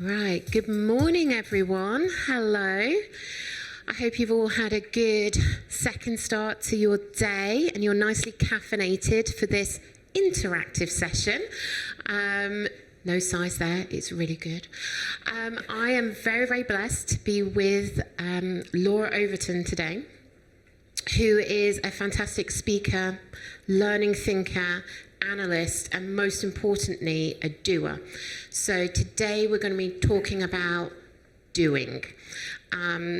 Right, good morning everyone. Hello. I hope you've all had a good second start to your day and you're nicely caffeinated for this interactive session. No size there, it's really good. I am very, very blessed to be with Laura Overton today, who is a fantastic speaker, learning thinker, analyst, and most importantly, a doer. So today we're going to be talking about doing.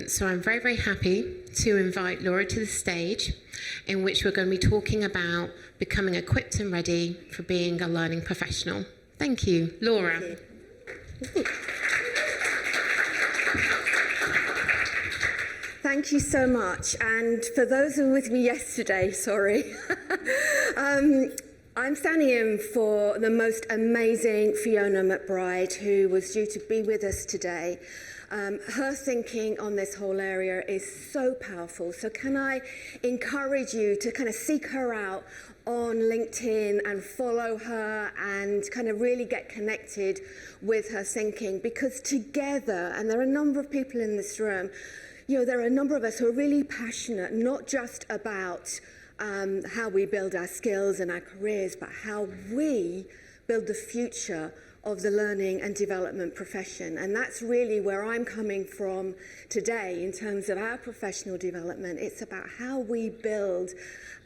So I'm very, very happy to invite Laura to the stage, in which we're going to be talking about becoming equipped and ready for being a learning professional. Thank you, Laura. Thank you. Thank you so much. And for those who were with me yesterday, sorry, I'm standing in for the most amazing Fiona McBride, who was due to be with us today. Her thinking on this whole area is so powerful. So can I encourage you to kind of seek her out on LinkedIn and follow her and kind of really get connected with her thinking, because together, and there are a number of people in this room, you know, there are a number of us who are really passionate, not just about how we build our skills and our careers, but how we build the future of the learning and development profession. And that's really where I'm coming from today in terms of our professional development. It's about how we build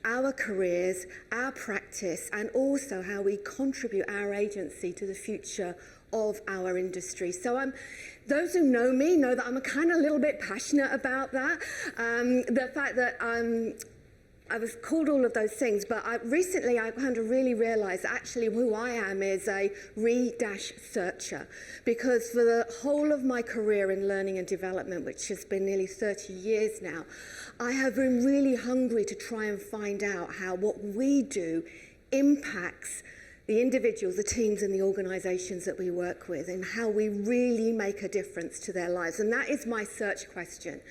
our careers, our practice, and also how we contribute our agency to the future of our industry. So those who know me know that I'm kind of a little bit passionate about that. The fact that I was called all of those things, but recently I kind of really realized that actually who I am is a re-searcher, because for the whole of my career in learning and development, which has been nearly 30 years now, I have been really hungry to try and find out how what we do impacts the individuals, the teams and the organizations that we work with, and how we really make a difference to their lives. And that is my search question.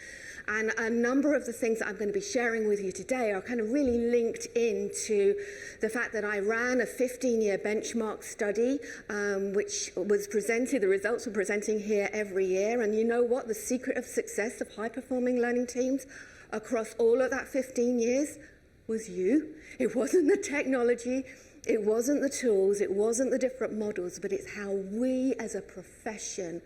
And a number of the things that I'm going to be sharing with you today are kind of really linked into the fact that I ran a 15-year benchmark study, which was presented, the results were presenting here every year. And you know what? The secret of success of high-performing learning teams across all of that 15 years was you. It wasn't the technology. It wasn't the tools. It wasn't the different models. But it's how we as a profession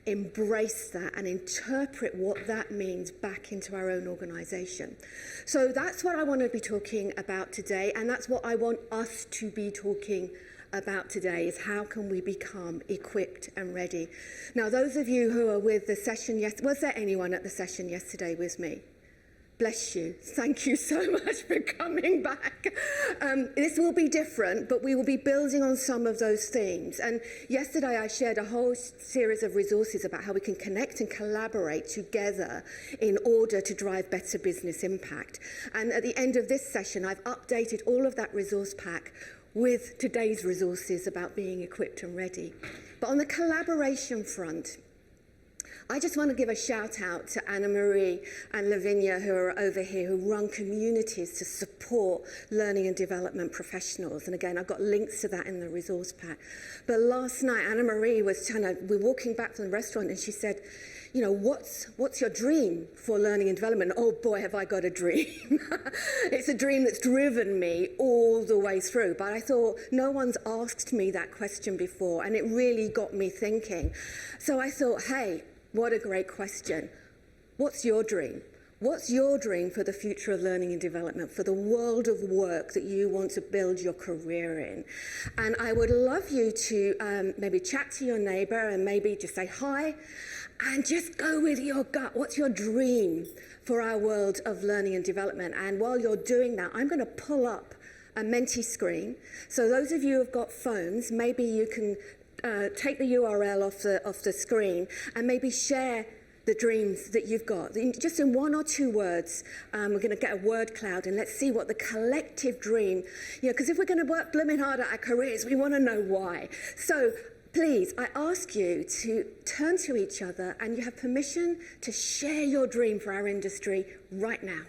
embrace that and interpret what that means back into our own organization. So that's what I want to be talking about today, and that's what I want us to be talking about today, is how can we become equipped and ready. Now, those of you who are with the session was there anyone at the session yesterday with me? Bless you. Thank you so much for coming back. This will be different, but we will be building on some of those themes. And yesterday I shared a whole series of resources about how we can connect and collaborate together in order to drive better business impact. And at the end of this session, I've updated all of that resource pack with today's resources about being equipped and ready. But on the collaboration front, I just want to give a shout out to Anna Marie and Lavinia, who are over here, who run communities to support learning and development professionals. And again, I've got links to that in the resource pack. But last night, Anna Marie we're walking back from the restaurant, and she said, you know, what's your dream for learning and development? Oh boy, have I got a dream. It's a dream that's driven me all the way through. But I thought, no one's asked me that question before, and it really got me thinking. So I thought, hey, what a great question. What's your dream? What's your dream for the future of learning and development, for the world of work that you want to build your career in? And I would love you to maybe chat to your neighbor and maybe just say hi and just go with your gut. What's your dream for our world of learning and development? And while you're doing that, I'm going to pull up a Menti screen. So those of you who have got phones, maybe you can take the URL off the screen and maybe share the dreams that you've got. Just in one or two words, we're going to get a word cloud, and let's see what the collective dream, you know, because if we're going to work blooming hard at our careers, we want to know why. So please, I ask you to turn to each other, and you have permission to share your dream for our industry right now.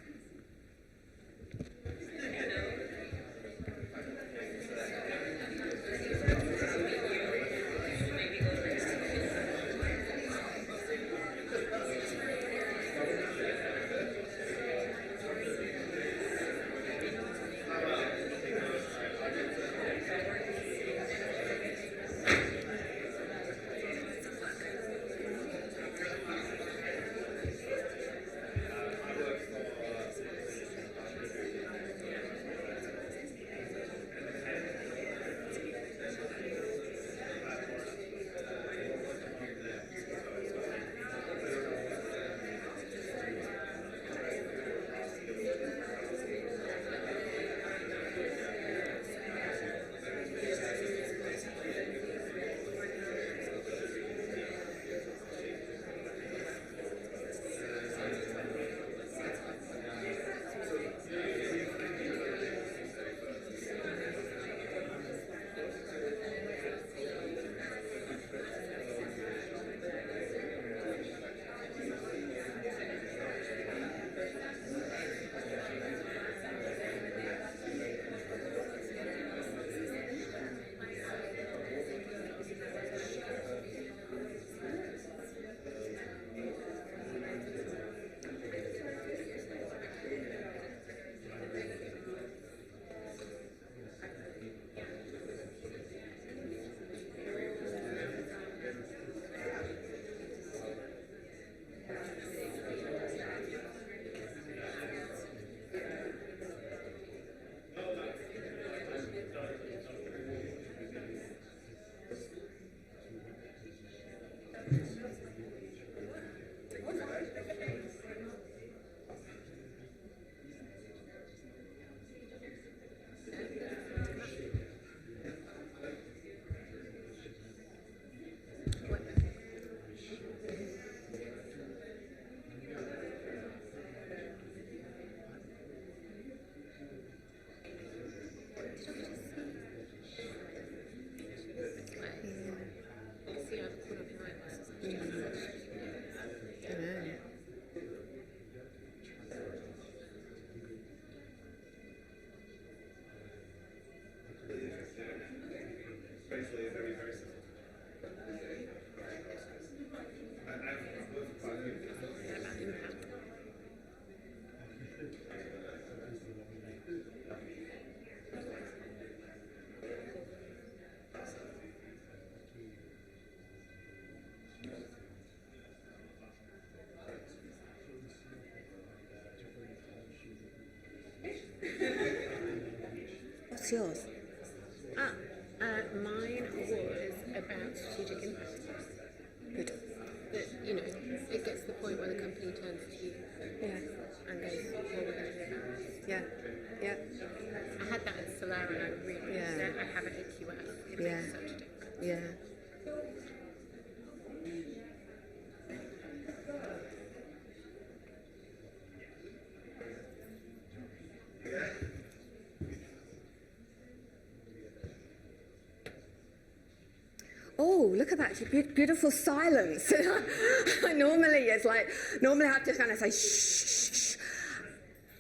What's yours? Mine was about strategic impact. Good. That, it gets to the point where the company turns to you and goes, well, we're going to do that. Yeah. Yeah. I had that at Solar and I really used it. I have it at QS. It makes such a difference. Yeah. Oh, look at that beautiful silence. Normally I have to kind of say shh.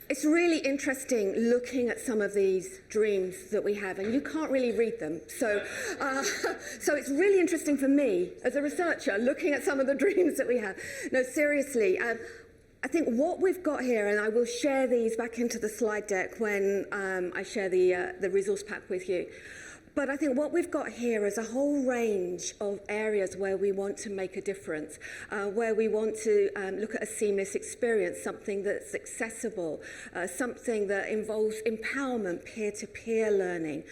It's really interesting looking at some of these dreams that we have, and you can't really read them. So it's really interesting for me as a researcher looking at some of the dreams that we have. No, seriously. I think what we've got here, and I will share these back into the slide deck when I share the resource pack with you. But I think what we've got here is a whole range of areas where we want to make a difference, where we want to look at a seamless experience, something that's accessible, something that involves empowerment, peer-to-peer learning.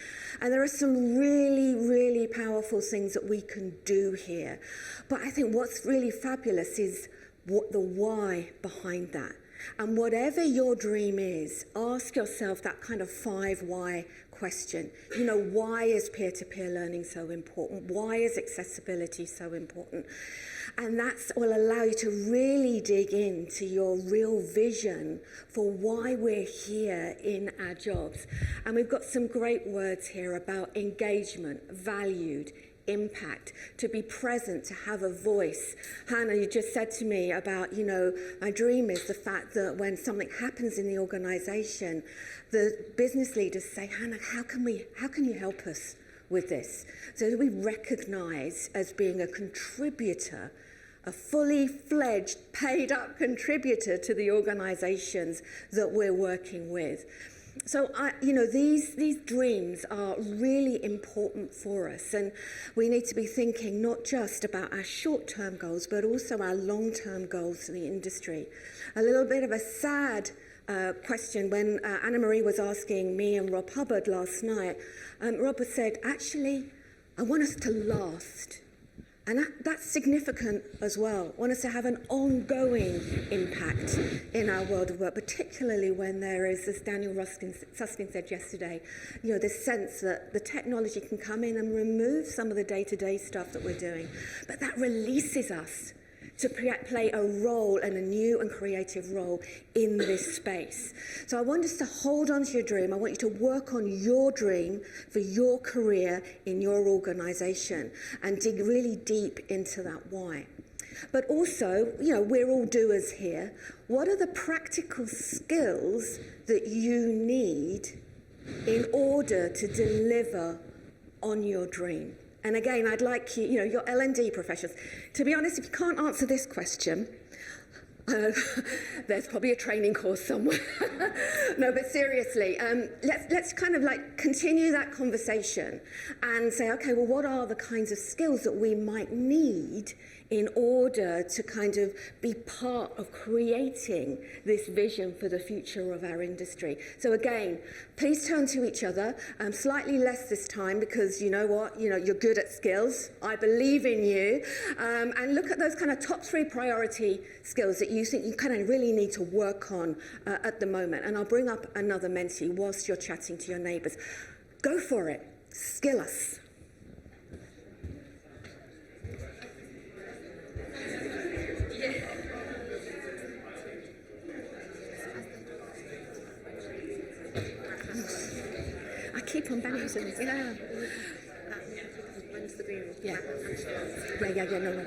And there are some really, really powerful things that we can do here. But I think what's really fabulous is what the why behind that. And whatever your dream is, ask yourself that kind of 5 why question. Why is peer-to-peer learning so important? Why is accessibility so important? And that will allow you to really dig into your real vision for why we're here in our jobs. And we've got some great words here about engagement, valued, impact, to be present, to have a voice. Hannah, you just said to me about, my dream is the fact that when something happens in the organization, the business leaders say, Hannah, how can you help us with this? So we recognize as being a contributor, a fully fledged, paid up contributor to the organizations that we're working with. So, these dreams are really important for us, and we need to be thinking not just about our short-term goals, but also our long-term goals for the industry. A little bit of a sad question when Anna-Marie was asking me and Rob Hubbard last night. Rob said, actually, I want us to last. And that's significant as well. I want us to have an ongoing impact in our world of work, particularly when there is, as Daniel Susskind said yesterday, this sense that the technology can come in and remove some of the day-to-day stuff that we're doing. But that releases us to play a role, and a new and creative role in this space. So I want us to hold on to your dream. I want you to work on your dream for your career in your organization and dig really deep into that why. But also, we're all doers here. What are the practical skills that you need in order to deliver on your dream? And again, I'd like you, your L&D professionals, to be honest, if you can't answer this question, there's probably a training course somewhere. No, but seriously, let's kind of continue that conversation and say, okay, well, what are the kinds of skills that we might need in order to kind of be part of creating this vision for the future of our industry? So again, please turn to each other, slightly less this time, because you know what, you're good at skills. I believe in you. And look at those kind of top 3 priority skills that you think you kind of really need to work on at the moment. And I'll bring up another mentee whilst you're chatting to your neighbours. Go for it. Skill us. I keep on banging to this. Yeah. Yeah, no.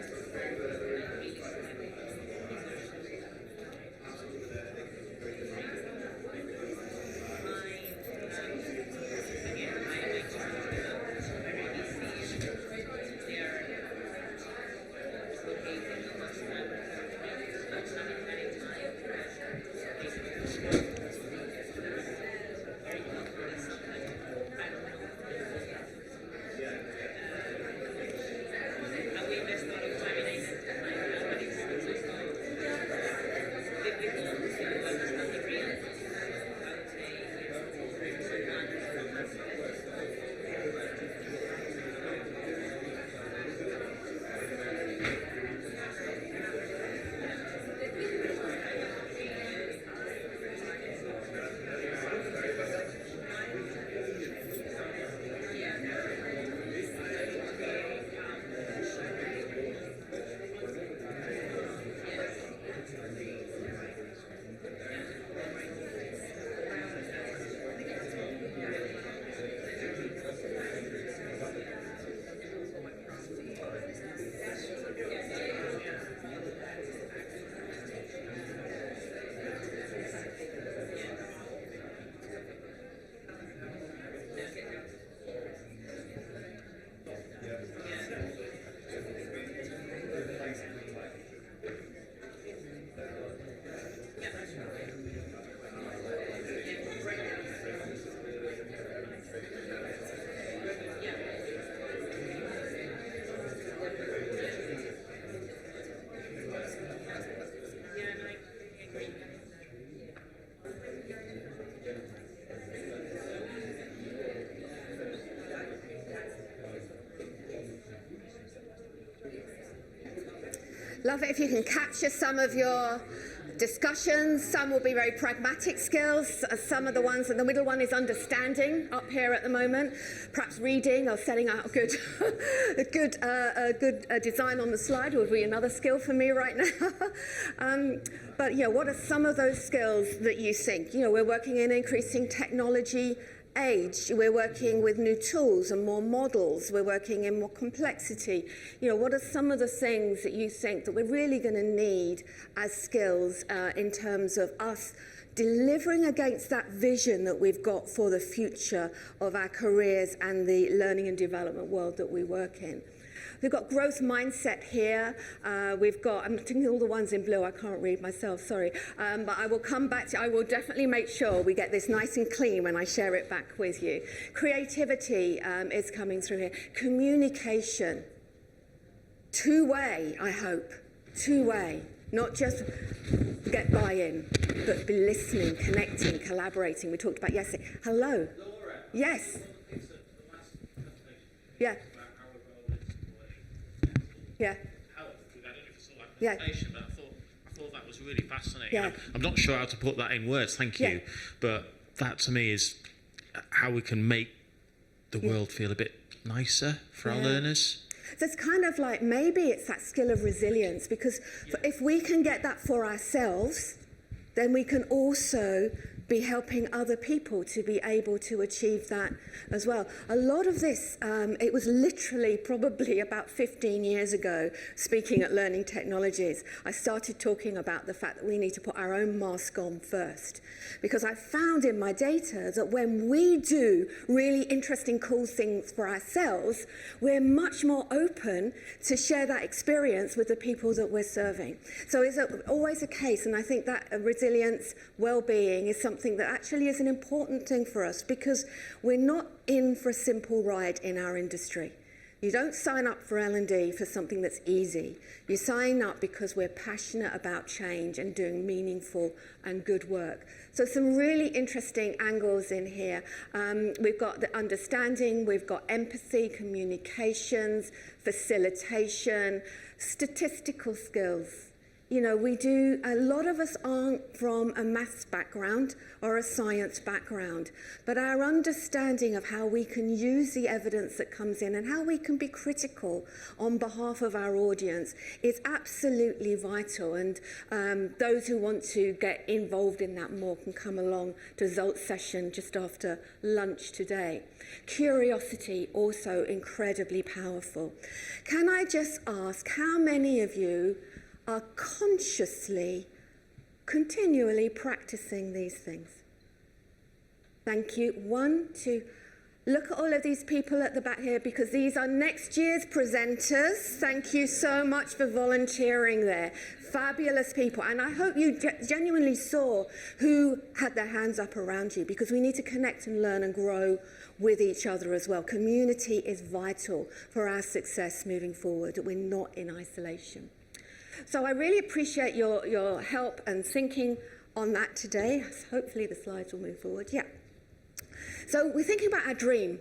Love it if you can capture some of your discussions. Some will be very pragmatic skills. Some of the ones, and the middle one is understanding up here at the moment. Perhaps reading or setting out a good design on the slide would be another skill for me right now. But yeah, what are some of those skills that you think? You know, we're working in increasing technology age. We're working with new tools and more models. We're working in more complexity. You know, what are some of the things that you think that we're really going to need as skills in terms of us delivering against that vision that we've got for the future of our careers and the learning and development world that we work in? We've got growth mindset here. We've got, I'm thinking all the ones in blue, I can't read myself, sorry. But I will come back to, I will definitely make sure we get this nice and clean when I share it back with you. Creativity is coming through here. Communication. Two-way, I hope. Two-way. Not just get buy-in, but be listening, connecting, collaborating. We talked about yesterday. Hello. Laura, yes. Yeah. Yeah. Help. I don't know if you saw that presentation, but I thought that was really fascinating. Yeah. I'm not sure how to put that in words, thank you, but that to me is how we can make the world feel a bit nicer for our learners. So it's kind of like maybe it's that skill of resilience, because if we can get that for ourselves, then we can also be helping other people to be able to achieve that as well. A lot of this, it was literally probably about 15 years ago, speaking at Learning Technologies, I started talking about the fact that we need to put our own mask on first. Because I found in my data that when we do really interesting, cool things for ourselves, we're much more open to share that experience with the people that we're serving. So it's always a case, and I think that resilience, well-being is something that actually is an important thing for us, because we're not in for a simple ride in our industry. You don't sign up for L&D for something that's easy. You sign up because we're passionate about change and doing meaningful and good work. So some really interesting angles in here. We've got the understanding, we've got empathy, communications, facilitation, statistical skills. You know, a lot of us aren't from a maths background or a science background, but our understanding of how we can use the evidence that comes in and how we can be critical on behalf of our audience is absolutely vital. And those who want to get involved in that more can come along to Zolt's session just after lunch today. Curiosity, also incredibly powerful. Can I just ask, how many of you are consciously, continually practicing these things? Thank you. 1, 2. Look at all of these people at the back here, because these are next year's presenters. Thank you so much for volunteering there. Fabulous people. And I hope you genuinely saw who had their hands up around you, because we need to connect and learn and grow with each other as well. Community is vital for our success moving forward. We're not in isolation. So I really appreciate your help and thinking on that today. Hopefully the slides will move forward. Yeah. So we're thinking about our dream.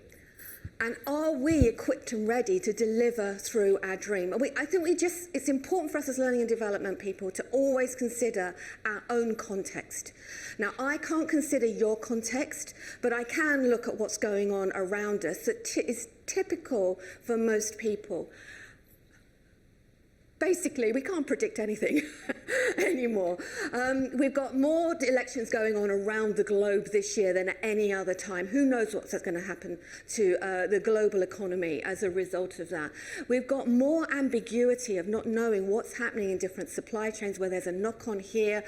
And are we equipped and ready to deliver through our dream? I think it's important for us as learning and development people to always consider our own context. Now, I can't consider your context, but I can look at what's going on around us that is typical for most people. Basically, we can't predict anything anymore. We've got more elections going on around the globe this year than at any other time. Who knows what's going to happen to the global economy as a result of that? We've got more ambiguity of not knowing what's happening in different supply chains, where there's a knock-on here.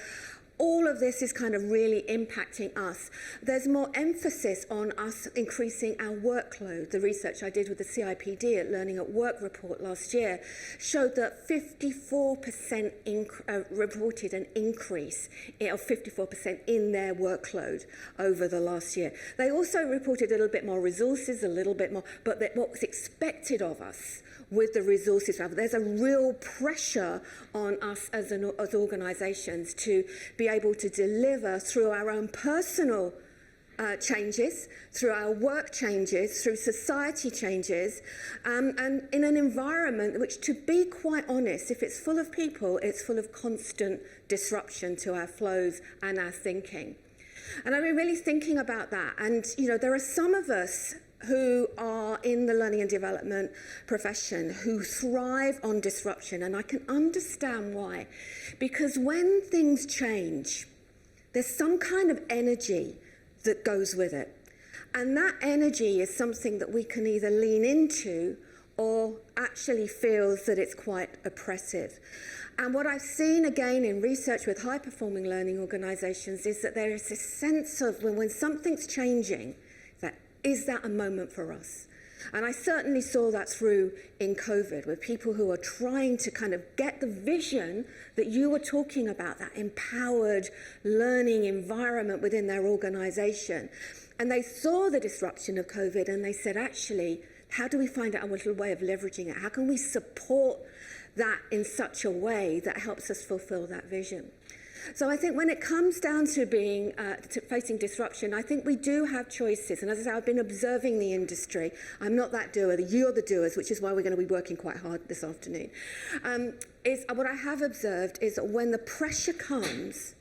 All of this is kind of really impacting us. There's more emphasis on us increasing our workload. The research I did with the CIPD at Learning at Work report last year showed that 54% reported an increase of 54% in their workload over the last year. They also reported a little bit more resources, a little bit more, but what was expected of us with the resources. There's a real pressure on us as organisations to be able to deliver through our own personal changes, through our work changes, through society changes, and in an environment which, to be quite honest, if it's full of people, it's full of constant disruption to our flows and our thinking. And I've been really thinking about that. And, you know, there are some of us who are in the learning and development profession who thrive on disruption, and I can understand why. Because when things change, there's some kind of energy that goes with it. And that energy is something that we can either lean into or actually feels that it's quite oppressive. And what I've seen again in research with high-performing learning organizations is that there is this sense of when something's changing, that is that a moment for us? And I certainly saw that through in COVID, with people who are trying to kind of get the vision that you were talking about, that empowered learning environment within their organization. And they saw the disruption of COVID and they said, actually, how do we find out a little way of leveraging it? How can we support that in such a way that helps us fulfill that vision? So I think when it comes down to being facing disruption, I think we do have choices. And as I say, I've been observing the industry. I'm not that doer. You're the doers, which is why we're going to be working quite hard this afternoon. What I have observed is that when the pressure comes,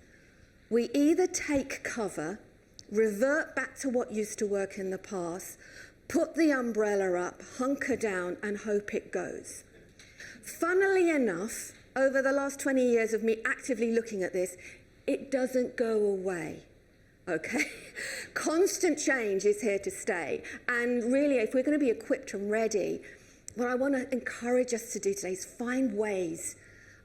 we either take cover, revert back to what used to work in the past, put the umbrella up, hunker down, and hope it goes. Funnily enough, over the last 20 years of me actively looking at this, it doesn't go away, okay? Constant change is here to stay. And really, if we're going to be equipped and ready, what I want to encourage us to do today is find ways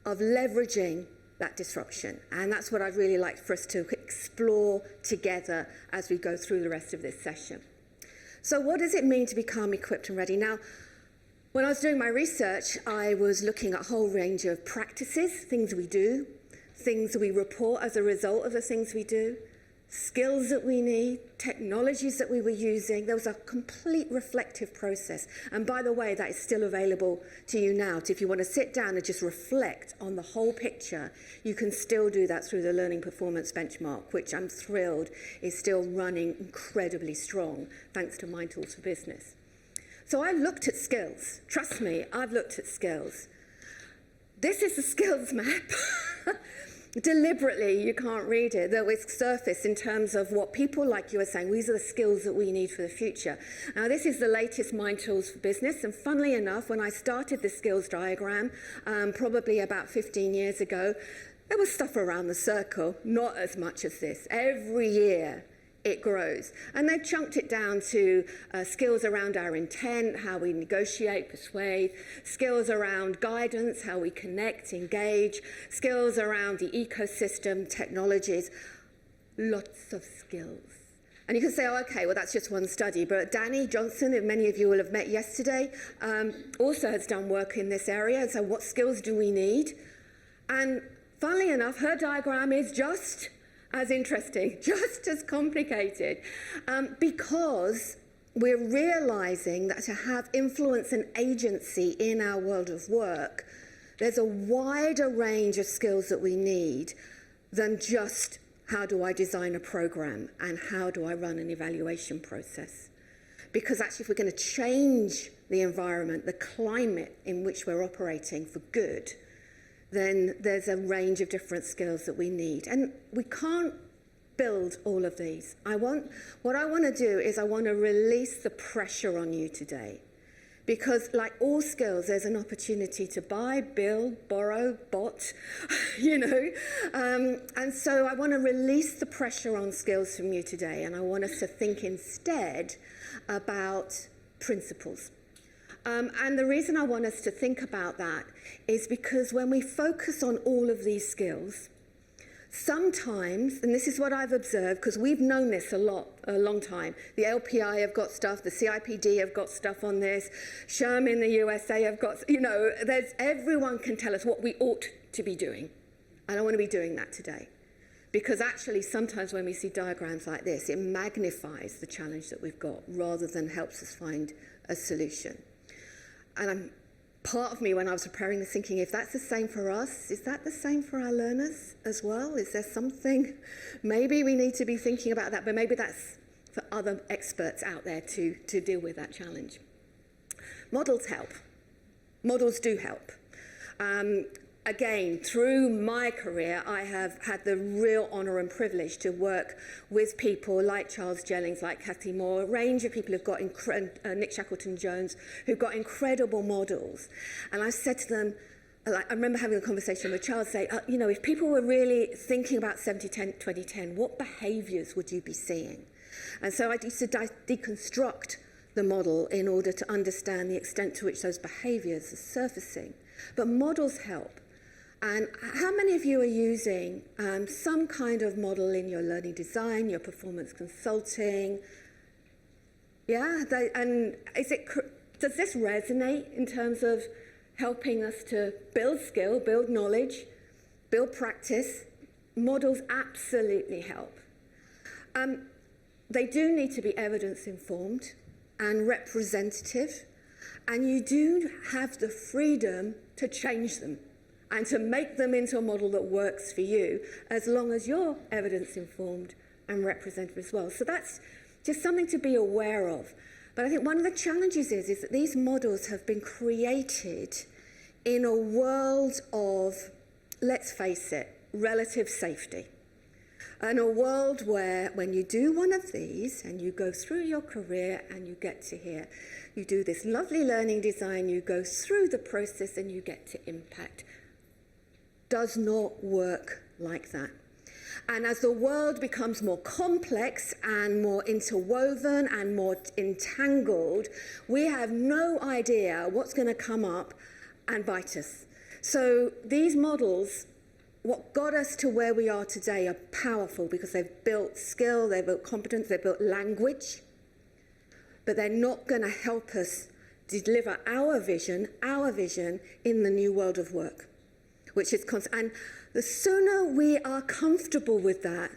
of leveraging that disruption. And that's what I'd really like for us to explore together as we go through the rest of this session. So what does it mean to become equipped and ready? Now, when I was doing my research, I was looking at a whole range of practices, things we do, things we report as a result of the things we do, skills that we need, technologies that we were using. There was a complete reflective process. And by the way, that is still available to you now. So if you want to sit down and just reflect on the whole picture, you can still do that through the Learning Performance Benchmark, which I'm thrilled is still running incredibly strong, thanks to Mind Tools for Business. So I looked at skills. Trust me, I've looked at skills. This is the skills map. Deliberately, you can't read it, though it's surfaced in terms of what people like you are saying. These are the skills that we need for the future. Now, this is the latest Mind Tools for Business. And funnily enough, when I started the skills diagram, probably about 15 years ago, there was stuff around the circle, not as much as this. Every year, it grows. And they've chunked it down to skills around our intent, how we negotiate, persuade, skills around guidance, how we connect, engage, skills around the ecosystem, technologies, lots of skills. And you can say, oh, okay, well, that's just one study. But Danny Johnson, who many of you will have met yesterday, also has done work in this area. So what skills do we need? And funnily enough, her diagram is just as interesting, just as complicated, because we're realizing that to have influence and agency in our world of work, there's a wider range of skills that we need than just how do I design a program and how do I run an evaluation process. Because actually, if we're going to change the environment, the climate in which we're operating for good, then there's a range of different skills that we need. And we can't build all of these. What I want to do is I want to release the pressure on you today. Because like all skills, there's an opportunity to buy, build, borrow, bot, you know. And so I want to release the pressure on skills from you today. And I want us to think instead about principles. And the reason I want us to think about that is because when we focus on all of these skills, sometimes, and this is what I've observed, because we've known this a long time. The LPI have got stuff, the CIPD have got stuff on this, SHRM in the USA have got, you know, everyone can tell us what we ought to be doing. I don't want to be doing that today. Because actually, sometimes when we see diagrams like this, it magnifies the challenge that we've got rather than helps us find a solution. And part of me, when I was preparing this, thinking, if that's the same for us, is that the same for our learners as well? Is there something? Maybe we need to be thinking about that, but maybe that's for other experts out there to deal with that challenge. Models help. Models do help. Again, through my career, I have had the real honour and privilege to work with people like Charles Jennings, like Kathy Moore, a range of people who've got, Nick Shackleton-Jones, who've got incredible models. And I said to them, like, I remember having a conversation with Charles, say, you know, if people were really thinking about 70-10-2010, what behaviours would you be seeing? And so I used to deconstruct the model in order to understand the extent to which those behaviours are surfacing. But models help. And how many of you are using some kind of model in your learning design, your performance consulting? Yeah, and does this resonate in terms of helping us to build skill, build knowledge, build practice? Models absolutely help. They do need to be evidence-informed and representative, and you do have the freedom to change them and to make them into a model that works for you, as long as you're evidence-informed and representative as well. So that's just something to be aware of. But I think one of the challenges is that these models have been created in a world of, let's face it, relative safety. And a world where when you do one of these and you go through your career and you get to here, you do this lovely learning design, you go through the process and you get to impact. Does not work like that. And as the world becomes more complex and more interwoven and more entangled, we have no idea what's going to come up and bite us. So these models, what got us to where we are today, are powerful because they've built skill, they've built competence, they've built language, but they're not going to help us deliver our vision in the new world of work, which is constant. And the sooner we are comfortable with that,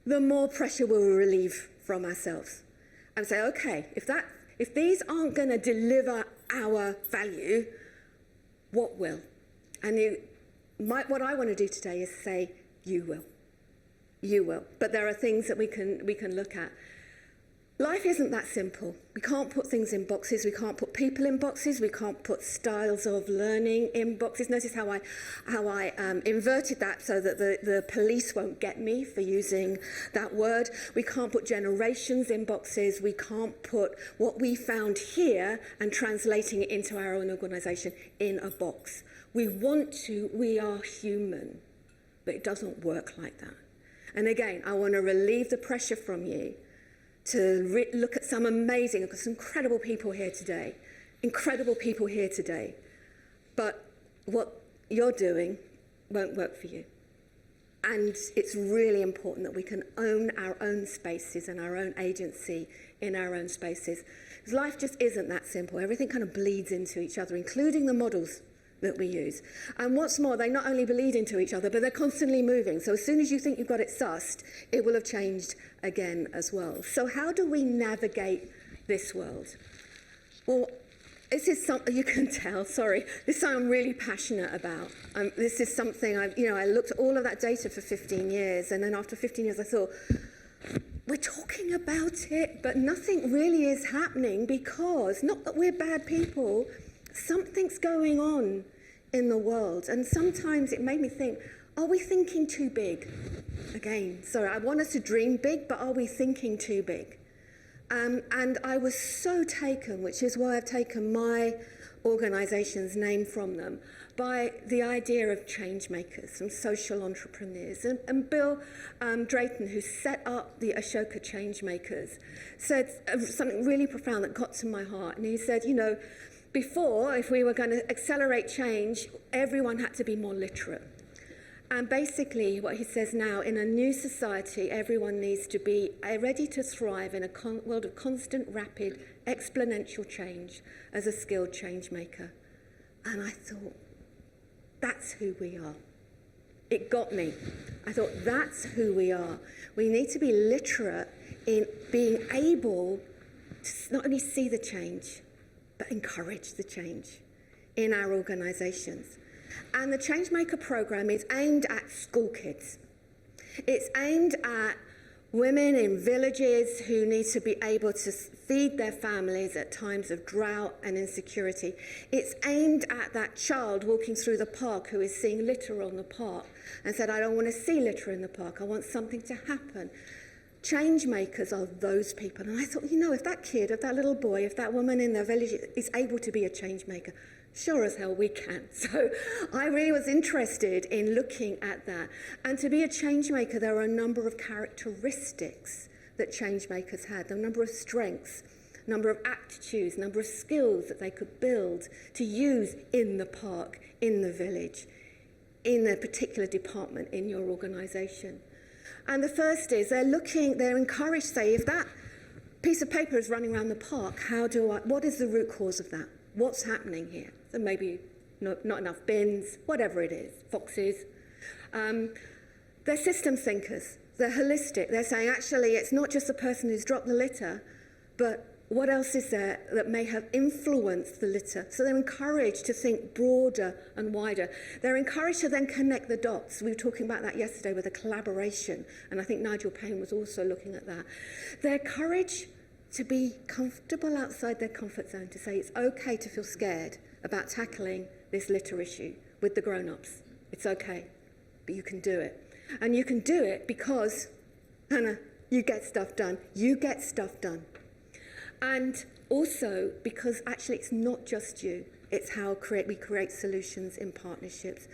the more pressure we'll relieve from ourselves and say, okay, if these aren't going to deliver our value, what will? And what I want to do today is say, you will. You will. But there are things that we can look at. Life isn't that simple. We can't put things in boxes. We can't put people in boxes. We can't put styles of learning in boxes. Notice how I inverted that so that the police won't get me for using that word. We can't put generations in boxes. We can't put what we found here and translating it into our own organisation in a box. We are human, but it doesn't work like that. And again, I want to relieve the pressure from you to look at some amazing, I've got some incredible people here today, but what you're doing won't work for you. And it's really important that we can own our own spaces and our own agency in our own spaces. Because life just isn't that simple. Everything kind of bleeds into each other, including the models that we use. And what's more, they not only bleed into each other, but they're constantly moving. So as soon as you think you've got it sussed, it will have changed again as well. So how do we navigate this world? Well, this is something you can tell, sorry, this is something I'm really passionate about. This is something I looked at all of that data for 15 years, and then after 15 years I thought, we're talking about it, but nothing really is happening because, not that we're bad people, something's going on in the world. And sometimes it made me think, are we thinking too big? Again, sorry, I want us to dream big, but are we thinking too big? And I was so taken, which is why I've taken my organisation's name from them, by the idea of change makers, some social entrepreneurs. And Bill Drayton, who set up the Ashoka Change Makers, said something really profound that got to my heart. And he said, before, if we were going to accelerate change, everyone had to be more literate. And basically, what he says now, in a new society, everyone needs to be ready to thrive in a world of constant, rapid, exponential change as a skilled change maker. And I thought, that's who we are. It got me. I thought, that's who we are. We need to be literate in being able to not only see the change, but encourage the change in our organisations. And the Changemaker programme is aimed at school kids. It's aimed at women in villages who need to be able to feed their families at times of drought and insecurity. It's aimed at that child walking through the park who is seeing litter on the park and said, I don't want to see litter in the park, I want something to happen. Change makers are those people. And I thought, you know, if that kid, if that little boy, if that woman in their village is able to be a change maker, sure as hell we can. So I really was interested in looking at that. And to be a change maker, there are a number of characteristics that change makers had, a number of strengths, a number of aptitudes, a number of skills that they could build to use in the park, in the village, in a particular department in your organization. And the first is they're encouraged, say, if that piece of paper is running around the park, what is the root cause of that? What's happening here? So maybe not enough bins, whatever it is, foxes. They're system thinkers. They're holistic. They're saying, actually, it's not just the person who's dropped the litter, but what else is there that may have influenced the litter? So they're encouraged to think broader and wider. They're encouraged to then connect the dots. We were talking about that yesterday with a collaboration, and I think Nigel Payne was also looking at that. They're encouraged to be comfortable outside their comfort zone, to say it's okay to feel scared about tackling this litter issue with the grown-ups. It's okay, but you can do it. And you can do it because, Hannah, you get stuff done. You get stuff done. And also because actually it's not just you. It's how we create solutions in partnerships.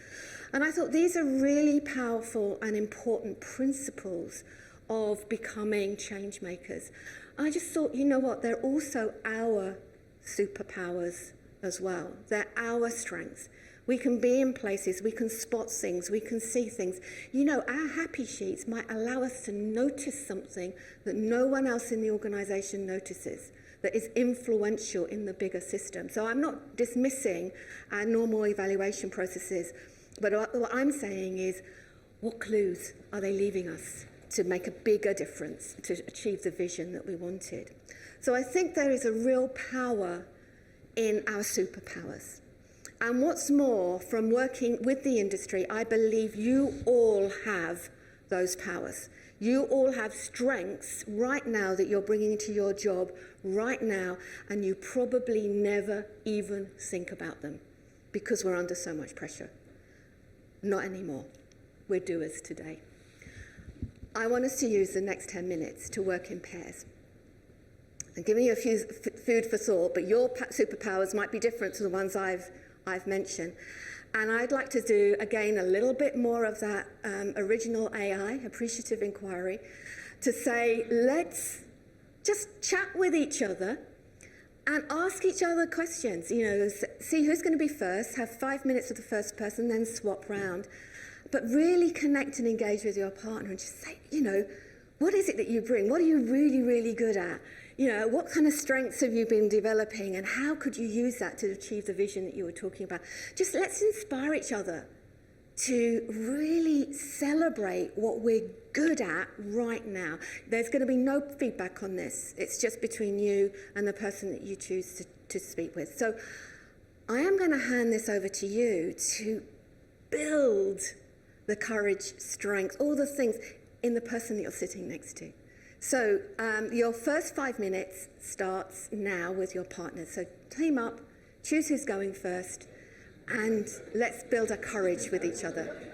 And I thought these are really powerful and important principles of becoming change makers. I just thought, you know what, they're also our superpowers as well. They're our strengths. We can be in places, we can spot things, we can see things. You know, our happy sheets might allow us to notice something that no one else in the organisation notices, that is influential in the bigger system. So I'm not dismissing our normal evaluation processes, but what I'm saying is, what clues are they leaving us to make a bigger difference, to achieve the vision that we wanted? So I think there is a real power in our superpowers. And what's more, from working with the industry, I believe you all have those powers. You all have strengths right now that you're bringing into your job right now, and you probably never even think about them because we're under so much pressure. Not anymore. We're doers today. I want us to use the next 10 minutes to work in pairs. I'm giving you a few food for thought, but your superpowers might be different to the ones I've mentioned. And I'd like to do, again, a little bit more of that original AI, appreciative inquiry, to say, let's just chat with each other and ask each other questions. You know, see who's going to be first, have 5 minutes with the first person, then swap round. But really connect and engage with your partner and just say, you know, what is it that you bring? What are you really, really good at? You know, what kind of strengths have you been developing, and how could you use that to achieve the vision that you were talking about? Just let's inspire each other to really celebrate what we're good at right now. There's going to be no feedback on this. It's just between you and the person that you choose to speak with. So I am going to hand this over to you to build the courage, strength, all the things in the person that you're sitting next to. So your first 5 minutes starts now with your partner. So team up, choose who's going first, and let's build a courage with each other.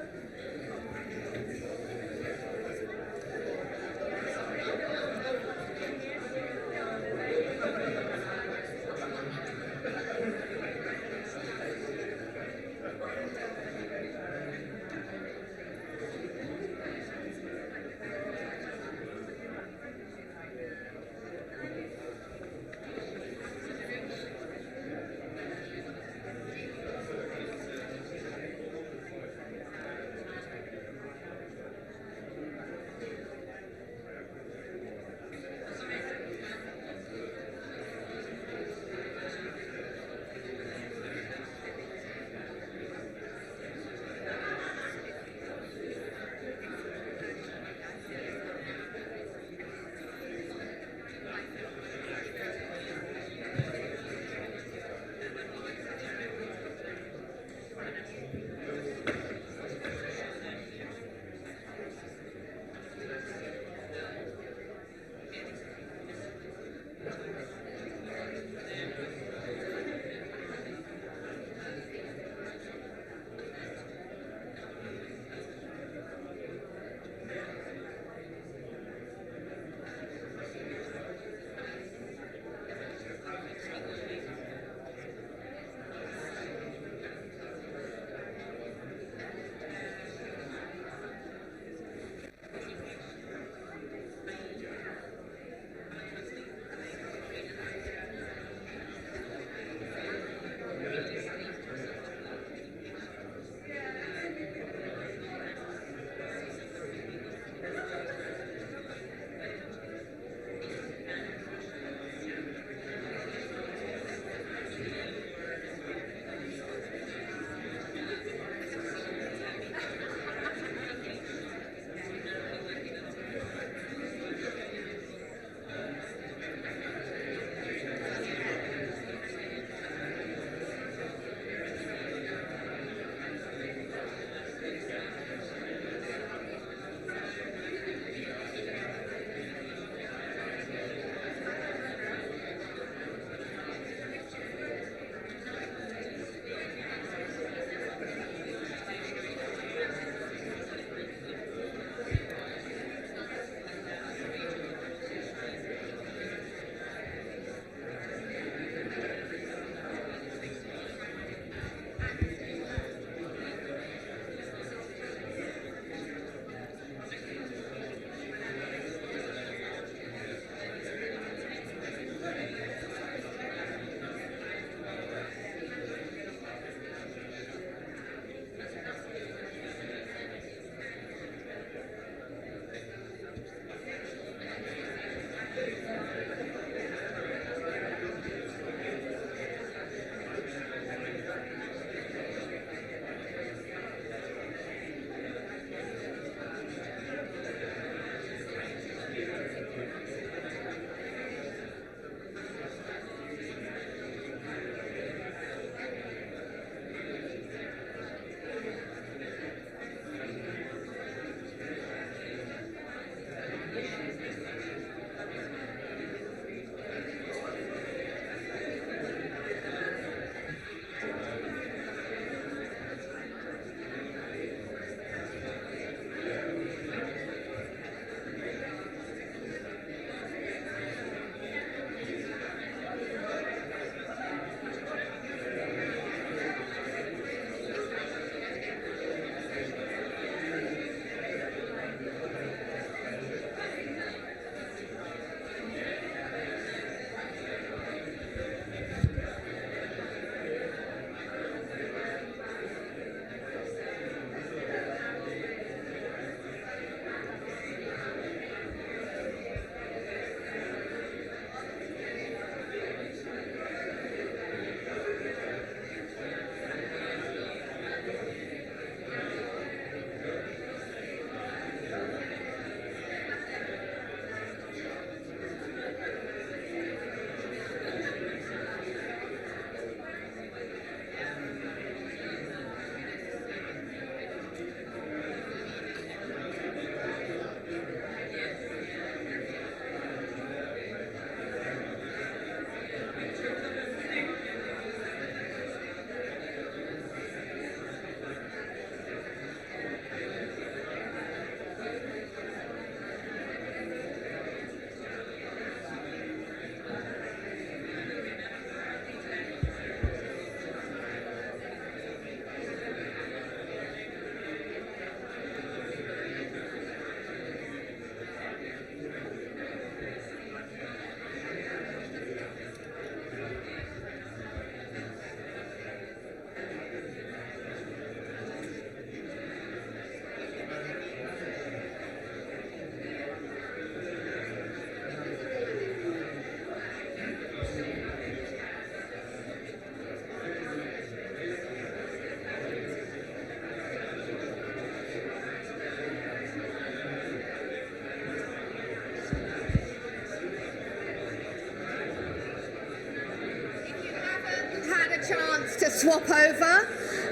swap over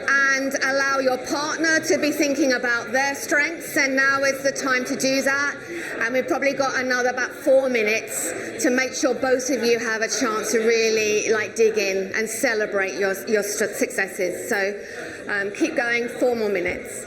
and allow your partner to be thinking about their strengths, and now is the time to do that. And we've probably got another about 4 minutes to make sure both of you have a chance to really dig in and celebrate your successes. So keep going, 4 more minutes.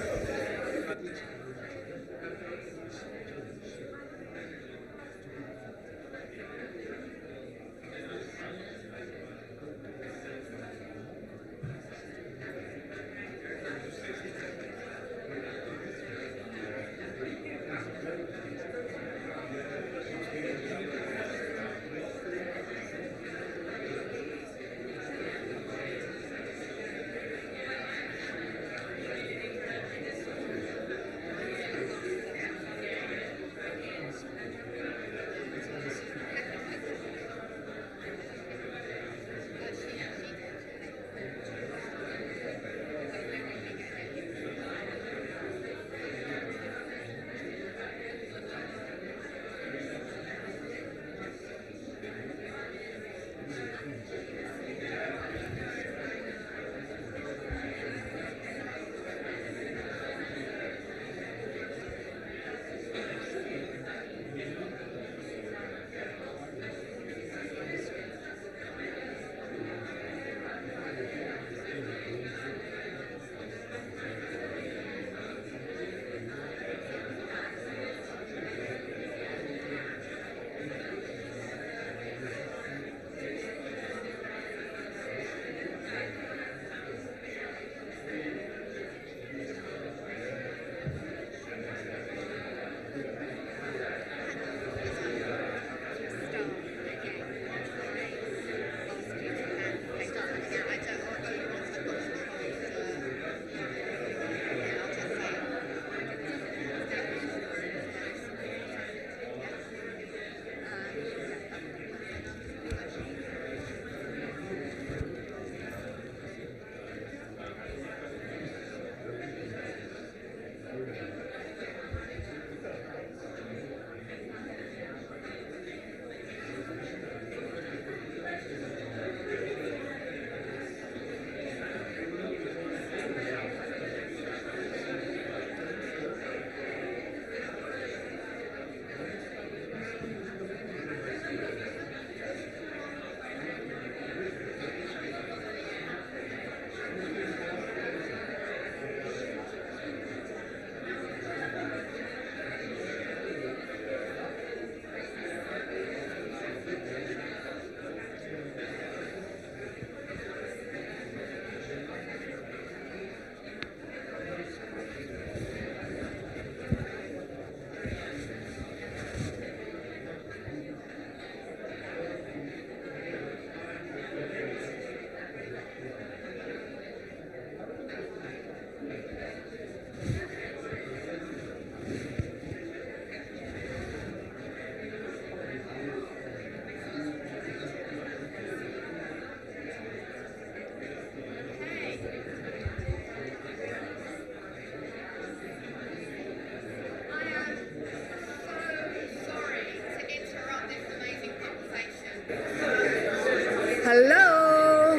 Hello.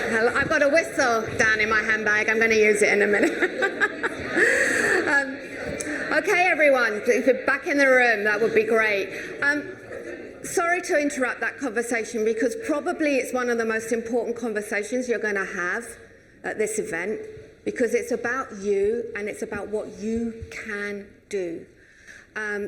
Hello. I've got a whistle down in my handbag. I'm going to use it in a minute. Okay, everyone, if you're back in the room, that would be great. Sorry to interrupt that conversation, because probably it's one of the most important conversations you're going to have at this event, because it's about you and it's about what you can do.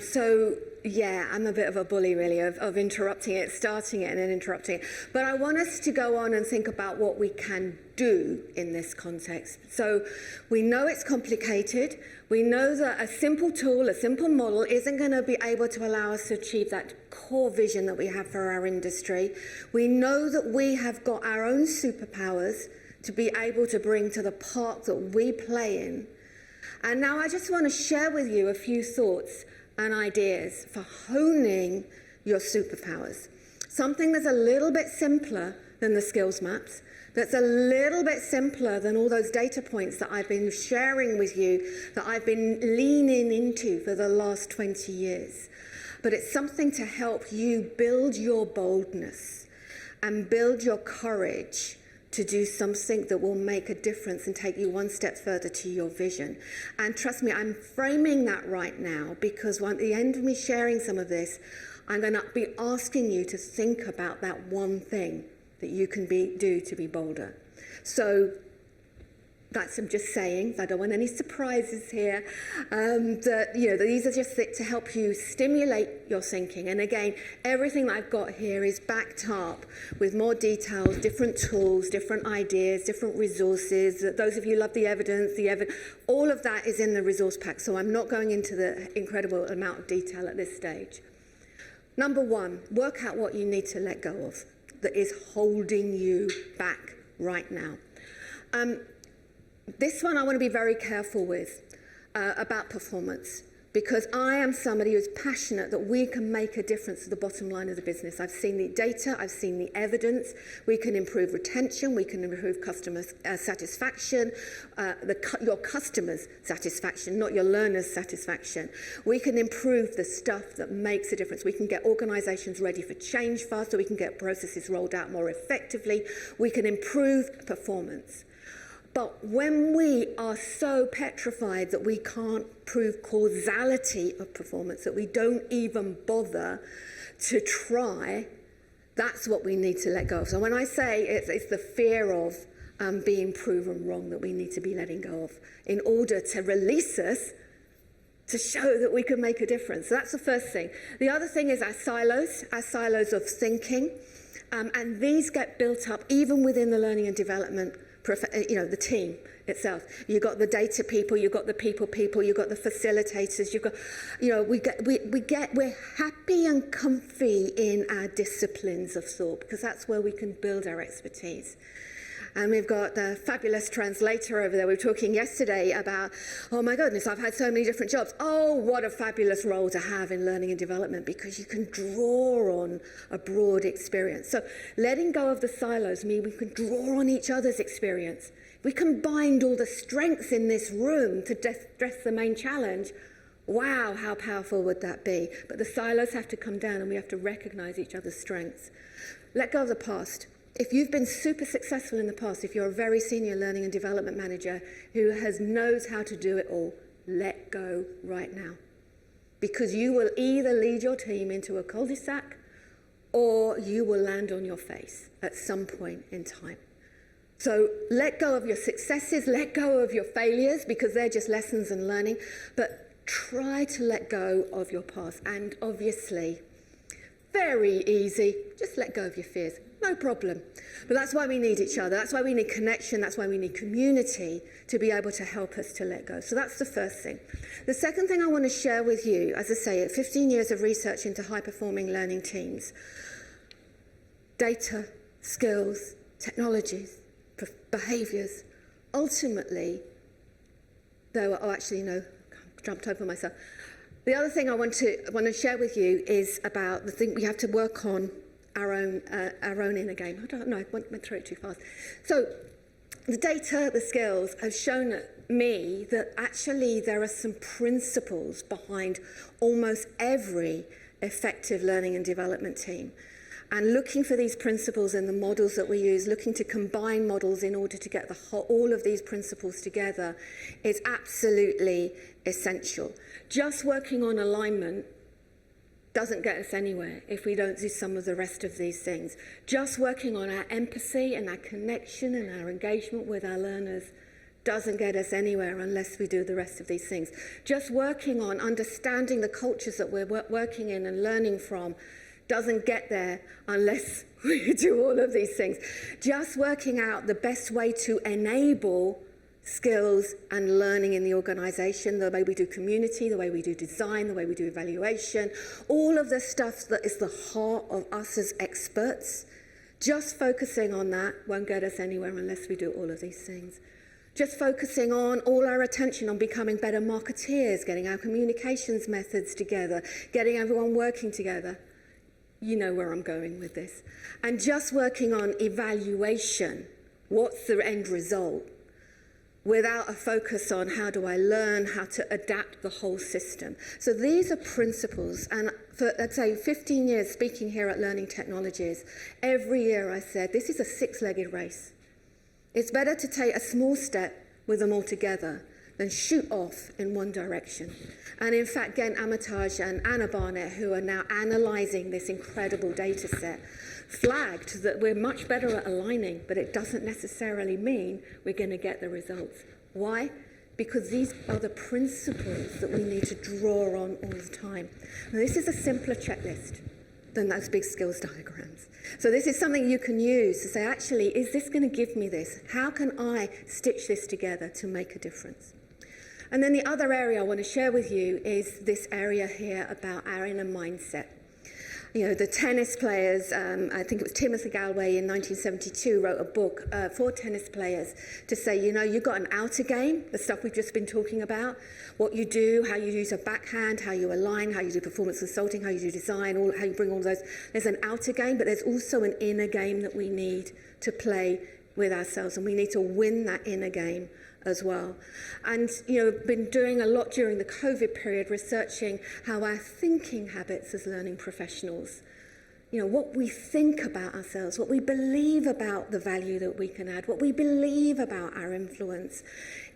So yeah, I'm a bit of a bully really of interrupting it, starting it and then interrupting it. But I want us to go on and think about what we can do in this context. So we know it's complicated. We know that a simple tool, a simple model isn't going to be able to allow us to achieve that core vision that we have for our industry. We know that we have got our own superpowers to be able to bring to the part that we play in. And now I just want to share with you a few thoughts and ideas for honing your superpowers. Something that's a little bit simpler than the skills maps, that's a little bit simpler than all those data points that I've been sharing with you, that I've been leaning into for the last 20 years. But it's something to help you build your boldness and build your courage to do something that will make a difference and take you one step further to your vision. And trust me, I'm framing that right now because at the end of me sharing some of this, I'm going to be asking you to think about that one thing that you can do to be bolder. So that's, I'm just saying, I don't want any surprises here, that, these are just to help you stimulate your thinking. And again, everything that I've got here is backed up with more details, different tools, different ideas, different resources. Those of you who love the evidence, all of that is in the resource pack. So I'm not going into the incredible amount of detail at this stage. Number one, work out what you need to let go of that is holding you back right now. This one I want to be very careful with about performance, because I am somebody who's passionate that we can make a difference to the bottom line of the business. I've seen the data, I've seen the evidence. We can improve retention, we can improve customer satisfaction, your customers' satisfaction, not your learners' satisfaction. We can improve the stuff that makes a difference. We can get organizations ready for change faster, we can get processes rolled out more effectively, we can improve performance. But when we are so petrified that we can't prove causality of performance, that we don't even bother to try, that's what we need to let go of. So when I say it's the fear of being proven wrong that we need to be letting go of in order to release us to show that we can make a difference. So that's the first thing. The other thing is our silos of thinking. And these get built up even within the learning and development, the team itself. You've got the data people, you've got the people, you've got the facilitators, you've got, we're happy and comfy in our disciplines of thought because that's where we can build our expertise. And we've got the fabulous translator over there. We were talking yesterday about, oh my goodness, I've had so many different jobs. Oh, what a fabulous role to have in learning and development because you can draw on a broad experience. So letting go of the silos means we can draw on each other's experience. We combined all the strengths in this room to address the main challenge. Wow, how powerful would that be? But the silos have to come down and we have to recognize each other's strengths. Let go of the past. If you've been super successful in the past, if you're a very senior learning and development manager who knows how to do it all, let go right now. Because you will either lead your team into a cul-de-sac or you will land on your face at some point in time. So let go of your successes, let go of your failures because they're just lessons and learning, but try to let go of your past. And obviously, very easy, just let go of your fears. No problem. But that's why we need each other. That's why we need connection. That's why we need community to be able to help us to let go. So that's the first thing. The second thing I want to share with you, as I say, 15 years of research into high-performing learning teams. Data, skills, technologies, behaviours. Ultimately, jumped over myself. The other thing I want to share with you is about the thing we have to work on our own inner game. I don't know, I went through it too fast. So the data, the skills have shown me that actually there are some principles behind almost every effective learning and development team. And looking for these principles in the models that we use, looking to combine models in order to get all of these principles together is absolutely essential. Just working on alignment doesn't get us anywhere if we don't do some of the rest of these things. Just working on our empathy and our connection and our engagement with our learners doesn't get us anywhere unless we do the rest of these things. Just working on understanding the cultures that we're working in and learning from doesn't get there unless we do all of these things. Just working out the best way to enable skills and learning in the organization, the way we do community, the way we do design, the way we do evaluation, all of the stuff that is the heart of us as experts, just focusing on that won't get us anywhere unless we do all of these things. Just focusing on all our attention on becoming better marketeers, getting our communications methods together, getting everyone working together. You know where I'm going with this. And just working on evaluation, what's the end result? Without a focus on how do I learn, how to adapt the whole system. So these are principles, and for, let's say, 15 years speaking here at Learning Technologies, every year I said, this is a six-legged race. It's better to take a small step with them all together than shoot off in one direction. And in fact, Gen Armitage and Anna Barnett, who are now analysing this incredible data set, flagged that we're much better at aligning, but it doesn't necessarily mean we're going to get the results. Why? Because these are the principles that we need to draw on all the time. Now, this is a simpler checklist than those big skills diagrams. So this is something you can use to say, actually, is this going to give me this? How can I stitch this together to make a difference? And then the other area I want to share with you is this area here about our inner mindset. You know, the tennis players, I think it was Timothy Galway in 1972 wrote a book for tennis players to say, you know, you've got an outer game, the stuff we've just been talking about, what you do, how you use a backhand, how you align, how you do performance consulting, how you do design, how you bring all those. There's an outer game, but there's also an inner game that we need to play with ourselves, and we need to win that inner game as well. And, you know, been doing a lot during the COVID period, researching how our thinking habits as learning professionals, you know, what we think about ourselves, what we believe about the value that we can add, what we believe about our influence,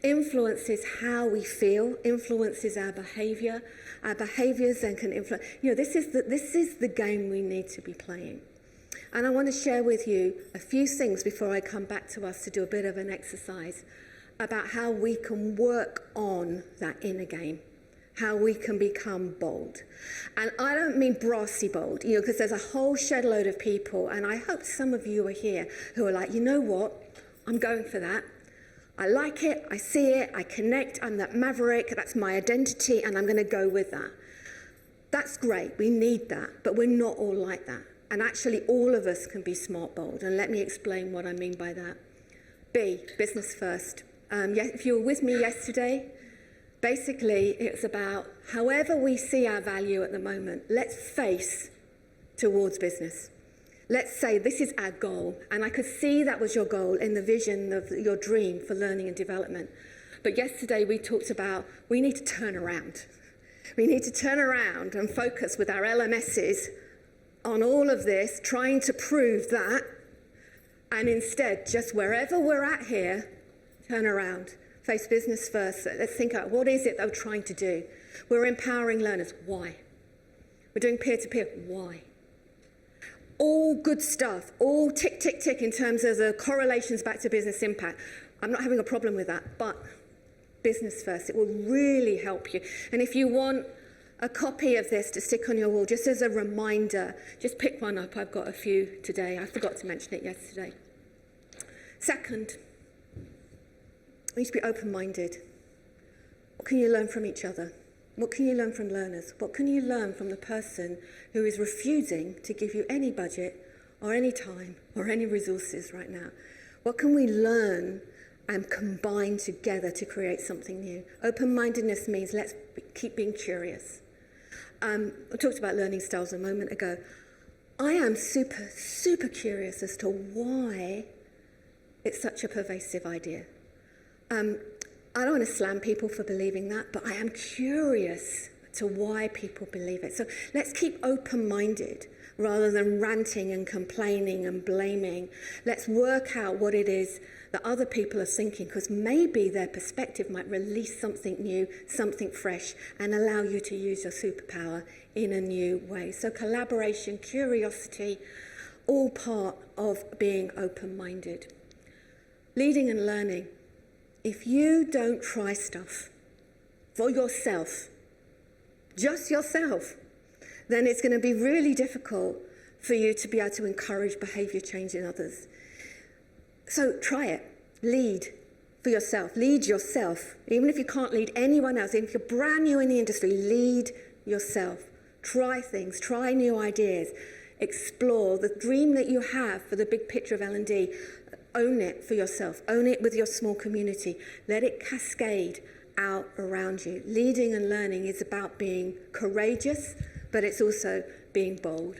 influences how we feel, influences our behaviour. Our behaviours then can influence. You know, this is the game we need to be playing. And I want to share with you a few things before I come back to us to do a bit of an exercise about how we can work on that inner game, how we can become bold. And I don't mean brassy bold, you know, because there's a whole shed load of people, and I hope some of you are here who are like, you know what, I'm going for that. I like it, I see it, I connect, I'm that maverick, that's my identity, and I'm going to go with that. That's great, we need that, but we're not all like that. And actually, all of us can be smart bold, and let me explain what I mean by that. B, business first. If you were with me yesterday, basically it's about however we see our value at the moment, let's face towards business. Let's say this is our goal, and I could see that was your goal in the vision of your dream for learning and development. But yesterday we talked about we need to turn around. We need to turn around and focus with our LMSs on all of this, trying to prove that, and instead, just wherever we're at here, turn around, face business first. Let's think out, what is it that we're trying to do? We're empowering learners. Why? We're doing peer-to-peer. Why? All good stuff, all tick, tick, tick in terms of the correlations back to business impact. I'm not having a problem with that, but business first. It will really help you. And if you want a copy of this to stick on your wall, just as a reminder, just pick one up. I've got a few today. I forgot to mention it yesterday. Second, we need to be open-minded. What can you learn from each other? What can you learn from learners? What can you learn from the person who is refusing to give you any budget or any time or any resources right now? What can we learn and combine together to create something new? Open-mindedness means let's keep being curious. I talked about learning styles a moment ago. I am super, super curious as to why it's such a pervasive idea. I don't want to slam people for believing that, but I am curious to why people believe it. So let's keep open-minded rather than ranting and complaining and blaming. Let's work out what it is that other people are thinking, because maybe their perspective might release something new, something fresh, and allow you to use your superpower in a new way. So collaboration, curiosity, all part of being open-minded. Leading and learning. If you don't try stuff for yourself, just yourself, then it's going to be really difficult for you to be able to encourage behaviour change in others. So try it. Lead for yourself. Lead yourself. Even if you can't lead anyone else, even if you're brand new in the industry, lead yourself. Try things. Try new ideas. Explore the dream that you have for the big picture of L&D. Own it for yourself. Own it with your small community. Let it cascade out around you. Leading and learning is about being courageous, but it's also being bold.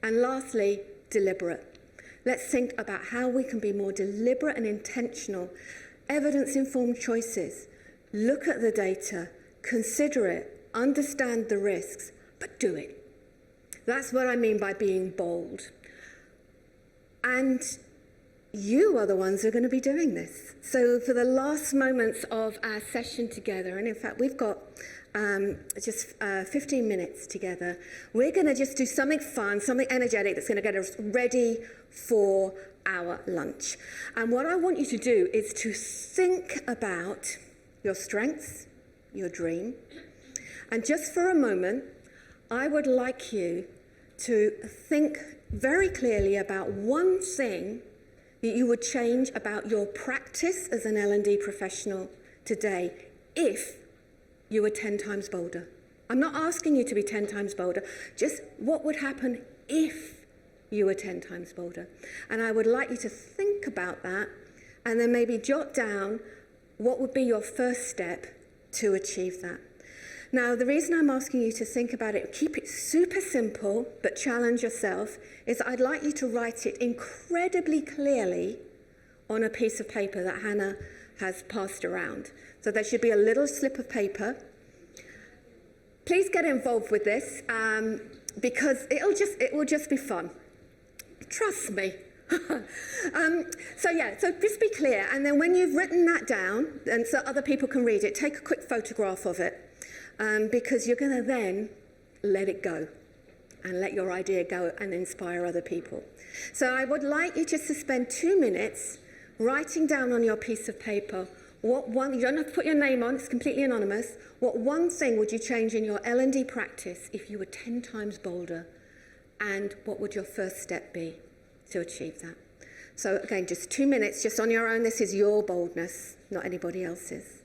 And lastly, deliberate. Let's think about how we can be more deliberate and intentional. Evidence-informed choices. Look at the data, consider it, understand the risks, but do it. That's what I mean by being bold. And you are the ones who are going to be doing this. So for the last moments of our session together, and in fact we've got just 15 minutes together, we're going to just do something fun, something energetic that's going to get us ready for our lunch. And what I want you to do is to think about your strengths, your dream, and just for a moment, I would like you to think very clearly about one thing that you would change about your practice as an L&D professional today if you were 10 times bolder. I'm not asking you to be 10 times bolder, just what would happen if you were 10 times bolder. And I would like you to think about that and then maybe jot down what would be your first step to achieve that. Now, the reason I'm asking you to think about it, keep it super simple, but challenge yourself, is I'd like you to write it incredibly clearly on a piece of paper that Hannah has passed around. So there should be a little slip of paper. Please get involved with this because it will just be fun. Trust me. So just be clear. And then when you've written that down, and so other people can read it, take a quick photograph of it. Because you're going to then let it go and let your idea go and inspire other people. So I would like you just to spend 2 minutes writing down on your piece of paper you don't have to put your name on, it's completely anonymous. What one thing would you change in your L&D practice if you were 10 times bolder? And what would your first step be to achieve that? So again, just 2 minutes, just on your own. This is your boldness, not anybody else's.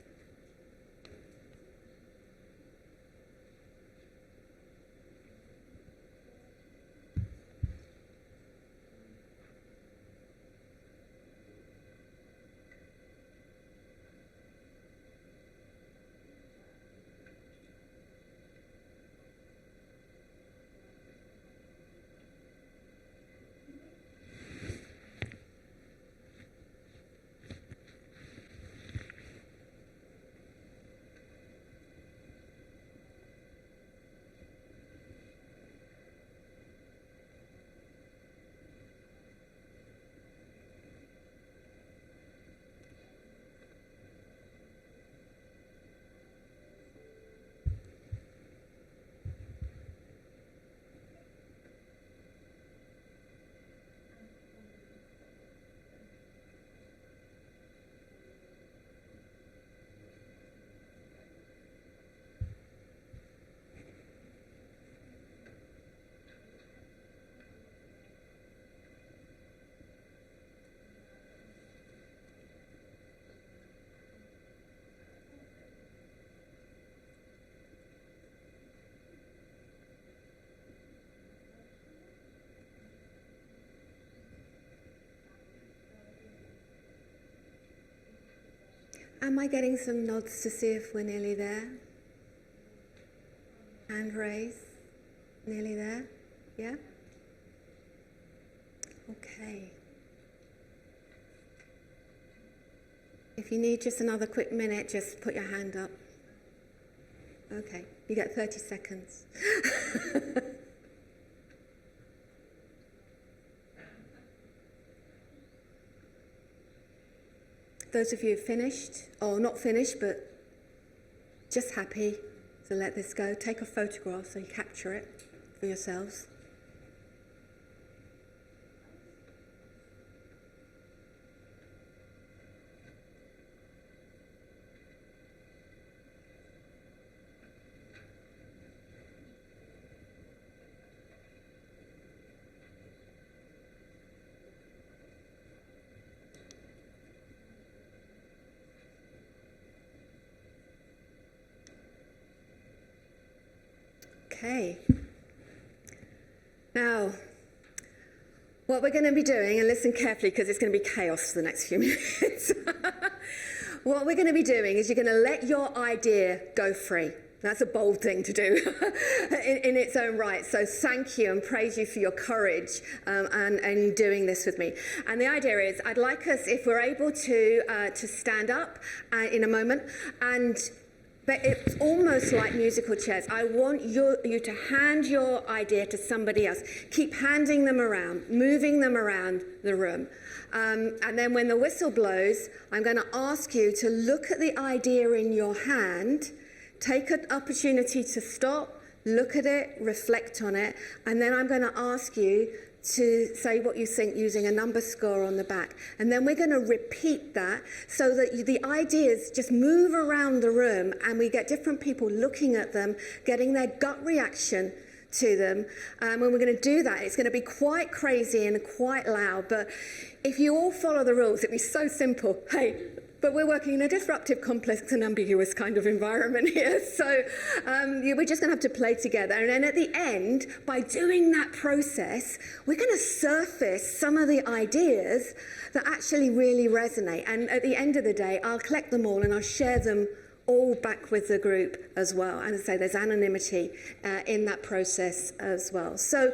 Am I getting some nods to see if we're nearly there? Hand raise. Nearly there? Yeah? Okay. If you need just another quick minute, just put your hand up. Okay, you get 30 seconds. Those of you who've finished, or not finished, but just happy to let this go, take a photograph so you capture it for yourselves. Okay. Now, what we're going to be doing, and listen carefully because it's going to be chaos for the next few minutes. What we're going to be doing is you're going to let your idea go free. That's a bold thing to do in its own right. So thank you and praise you for your courage and doing this with me. And the idea is I'd like us, if we're able to stand up in a moment and But it's almost like musical chairs. I want you to hand your idea to somebody else. Keep handing them around, moving them around the room. And then when the whistle blows, I'm going to ask you to look at the idea in your hand, take an opportunity to stop, look at it, reflect on it, and then I'm going to ask you to say what you think using a number score on the back. And then we're going to repeat that so that the ideas just move around the room and we get different people looking at them, getting their gut reaction to them. When we're going to do that, it's going to be quite crazy and quite loud. But if you all follow the rules, it'd be so simple. Hey, but we're working in a disruptive, complex and ambiguous kind of environment here. So we're just going to have to play together. And then at the end, by doing that process, we're going to surface some of the ideas that actually really resonate. And at the end of the day, I'll collect them all and I'll share them all back with the group as well. And as I say, there's anonymity in that process as well. So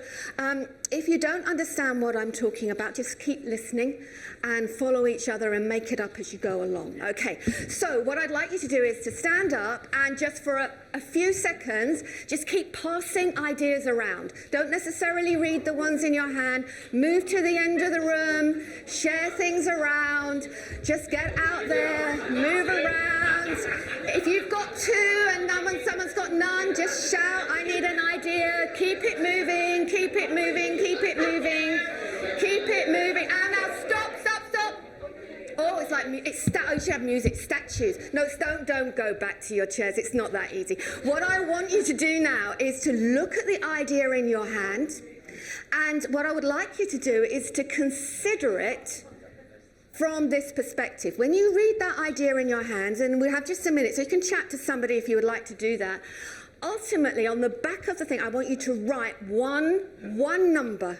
if you don't understand what I'm talking about, just keep listening and follow each other and make it up as you go along. Okay, so what I'd like you to do is to stand up and just for a few seconds, just keep passing ideas around. Don't necessarily read the ones in your hand. Move to the end of the room, share things around, just get out there, move around. If you've got two and someone's got none, just shout, I need an idea. Keep it moving, keep it moving, keep it moving, keep it moving. And now stop. Oh, it's like, you should have music, statues. No, don't go back to your chairs. It's not that easy. What I want you to do now is to look at the idea in your hand. And what I would like you to do is to consider it from this perspective. When you read that idea in your hands, and we have just a minute, so you can chat to somebody if you would like to do that. Ultimately, on the back of the thing, I want you to write one number.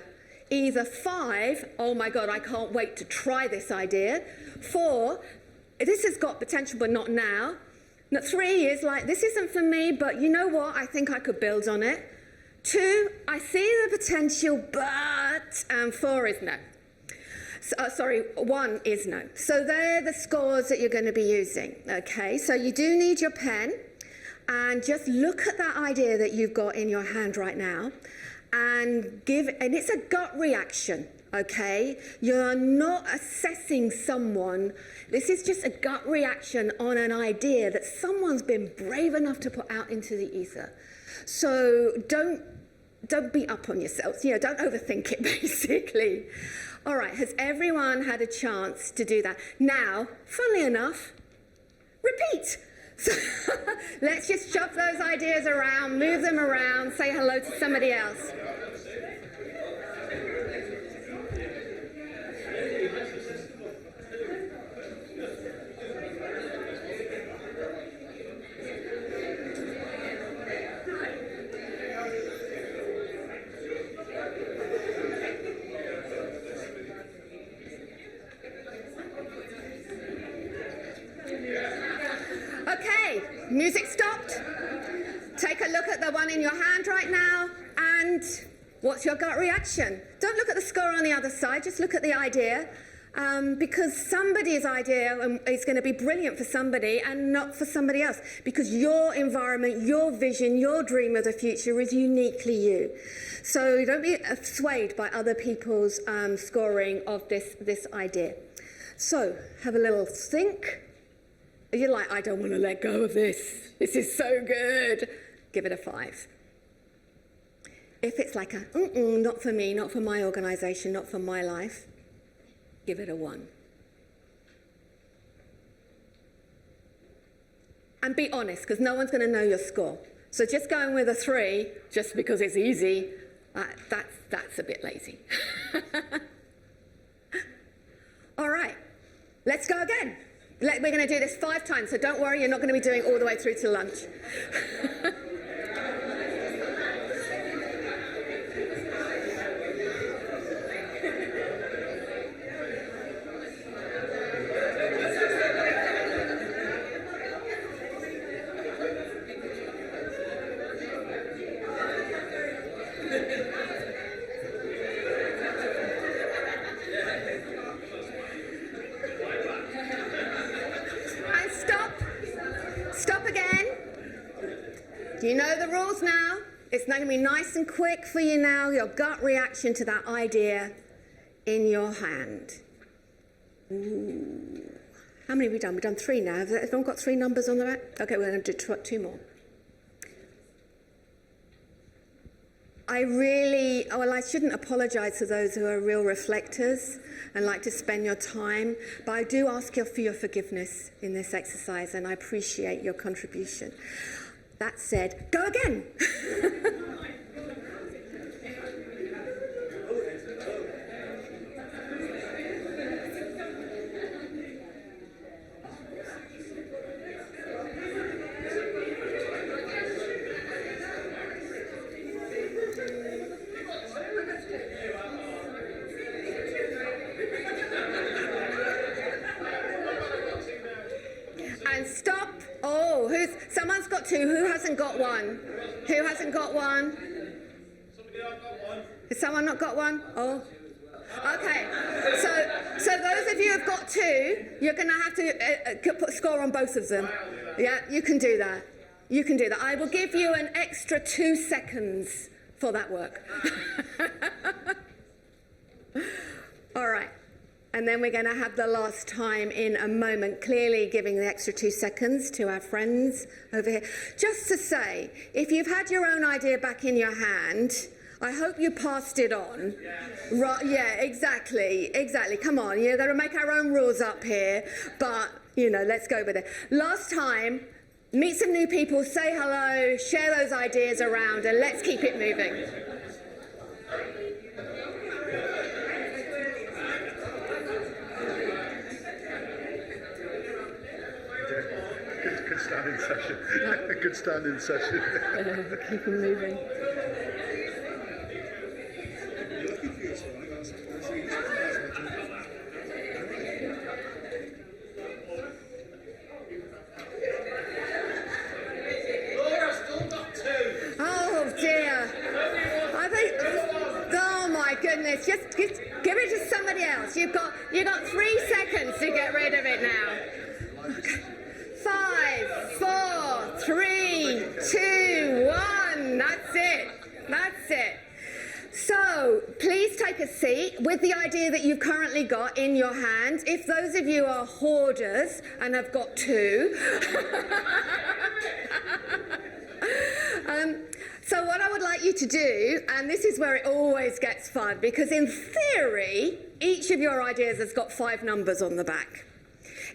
Either 5, oh my God, I can't wait to try this idea. 4, this has got potential, but not now. 3 is like, this isn't for me, but you know what? I think I could build on it. 2, I see the potential, but, and 4 is no. 1 is no. So they're the scores that you're going to be using. Okay, so you do need your pen and just look at that idea that you've got in your hand right now. And it's a gut reaction, okay? You're not assessing someone. This is just a gut reaction on an idea that someone's been brave enough to put out into the ether. So don't beat up on yourselves. Don't overthink it, basically. All right, has everyone had a chance to do that? Now, funnily enough, repeat. So let's just shove those ideas around, move them around, say hello to somebody else. Okay, music stopped. Take a look at the one in your hand right now, and what's your gut reaction? Don't look at the score on the other side, just look at the idea, because somebody's idea is going to be brilliant for somebody and not for somebody else, because your environment, your vision, your dream of the future is uniquely you. So don't be swayed by other people's scoring of this idea. So have a little think. You're like, I don't want to let go of this. This is so good. Give it a 5. If it's like not for me, not for my organization, not for my life, give it a 1. And be honest, because no one's going to know your score. So just going with a 3, just because it's easy, that's a bit lazy. All right, let's go again. We're going to do this 5 times, so don't worry, you're not going to be doing all the way through to lunch. And stop again. rules now. It's going to be nice and quick for you now. Your gut reaction to that idea in your hand. Ooh. How many have we done? We've done 3 now. Has everyone got 3 numbers on the back? Okay, we're going to do 2 more. I shouldn't apologise to those who are real reflectors and like to spend your time, but I do ask you for your forgiveness in this exercise, and I appreciate your contribution. That said, go again. And stop. Oh, someone's got 2. Who hasn't got 1? Who hasn't got 1? Has someone not got 1? Oh. Okay. So those of you who've got 2, you're going to have to put a score on both of them. Yeah, you can do that. You can do that. I will give you an extra 2 seconds for that work. All right. And then we're going to have the last time in a moment, clearly giving the extra 2 seconds to our friends over here. Just to say, if you've had your own idea back in your hand, I hope you passed it on. Right, yeah, exactly. Come on, you're going to make our own rules up here, but, let's go with it. Last time, meet some new people, say hello, share those ideas around, and let's keep it moving. Good standing session. Good standing session. Keep them moving. Oh dear. Oh my goodness. Just give it to somebody else. You've got 3 seconds to get rid of it now. Okay. 5, 4, 3, 2, 1. That's it. So please take a seat with the idea that you've currently got in your hand. If those of you are hoarders and have got 2. So what I would like you to do, and this is where it always gets fun, because in theory, each of your ideas has got 5 numbers on the back.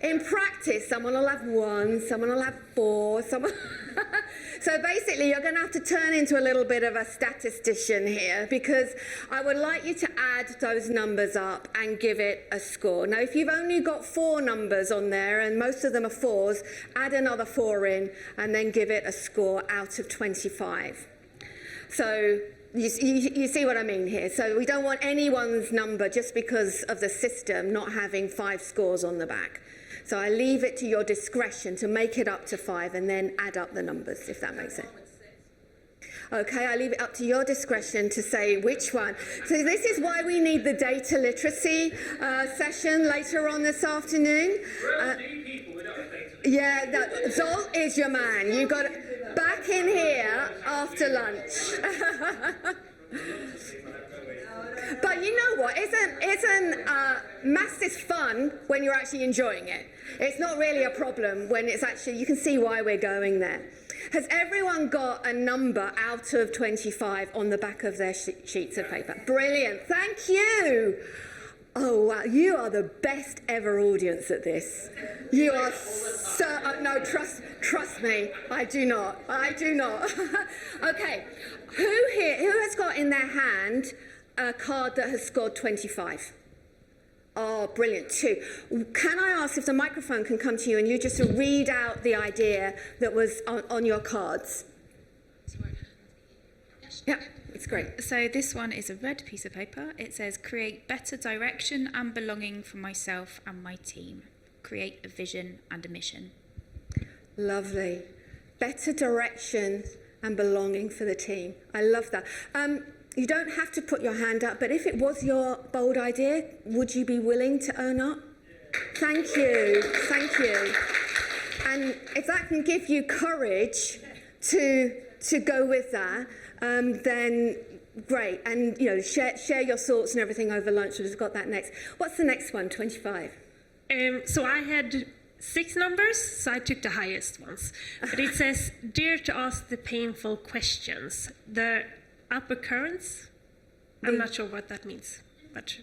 In practice, someone will have 1, someone will have 4, someone... So basically, you're going to have to turn into a little bit of a statistician here, because I would like you to add those numbers up and give it a score. Now, if you've only got 4 numbers on there, and most of them are 4s, add another 4 in, and then give it a score out of 25. So... You see what I mean here? So we don't want anyone's number just because of the system not having 5 scores on the back. So I leave it to your discretion to make it up to 5 and then add up the numbers, if that makes sense. Okay, I leave it up to your discretion to say which one. So this is why we need the data literacy session later on this afternoon. Yeah, Zolt is your man. You got back in here after lunch. But you know what? Isn't maths is fun when you're actually enjoying it. It's not really a problem when it's actually, you can see why we're going there. Has everyone got a number out of 25 on the back of their sheets of paper? Brilliant. Thank you. Oh, wow. You are the best ever audience at this. You are so... no, trust me. I do not. Okay. Who has got in their hand a card that has scored 25? Oh, brilliant. 2. Can I ask if the microphone can come to you and you just read out the idea that was on your cards? Yeah, it's great. So this one is a red piece of paper. It says, create better direction and belonging for myself and my team. Create a vision and a mission. Lovely. Better direction and belonging for the team. I love that. You don't have to put your hand up, but if it was your bold idea, would you be willing to own up? Thank you. And if that can give you courage to to go with that, then great. And, share your thoughts and everything over lunch. We've got that next. What's the next one, 25? So I had 6 numbers, so I took the highest ones. But it says, dare to ask the painful questions. The upper currents, I'm not sure what that means. But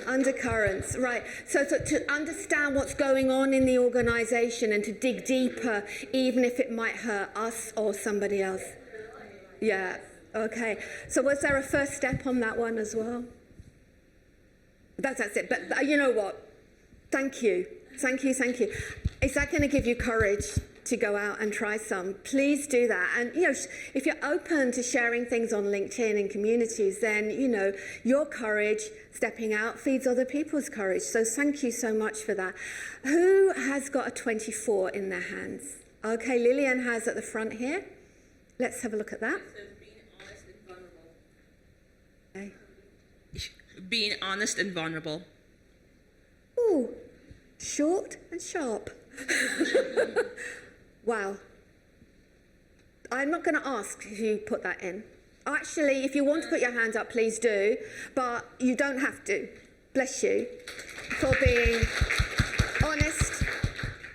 Undercurrents, right. So to understand what's going on in the organisation and to dig deeper, even if it might hurt us or somebody else. Yeah, okay. So was there a first step on that one as well? That's it. But you know what? Thank you. Thank you. Is that going to give you courage to go out and try some? Please do that. And, if you're open to sharing things on LinkedIn and communities, then, your courage stepping out feeds other people's courage. So thank you so much for that. Who has got a 24 in their hands? Okay, Lillian has at the front here. Let's have a look at that. Okay. Being honest and vulnerable. Ooh, short and sharp. Wow. I'm not going to ask who put that in. Actually, if you want to put your hand up, please do. But you don't have to. Bless you for being honest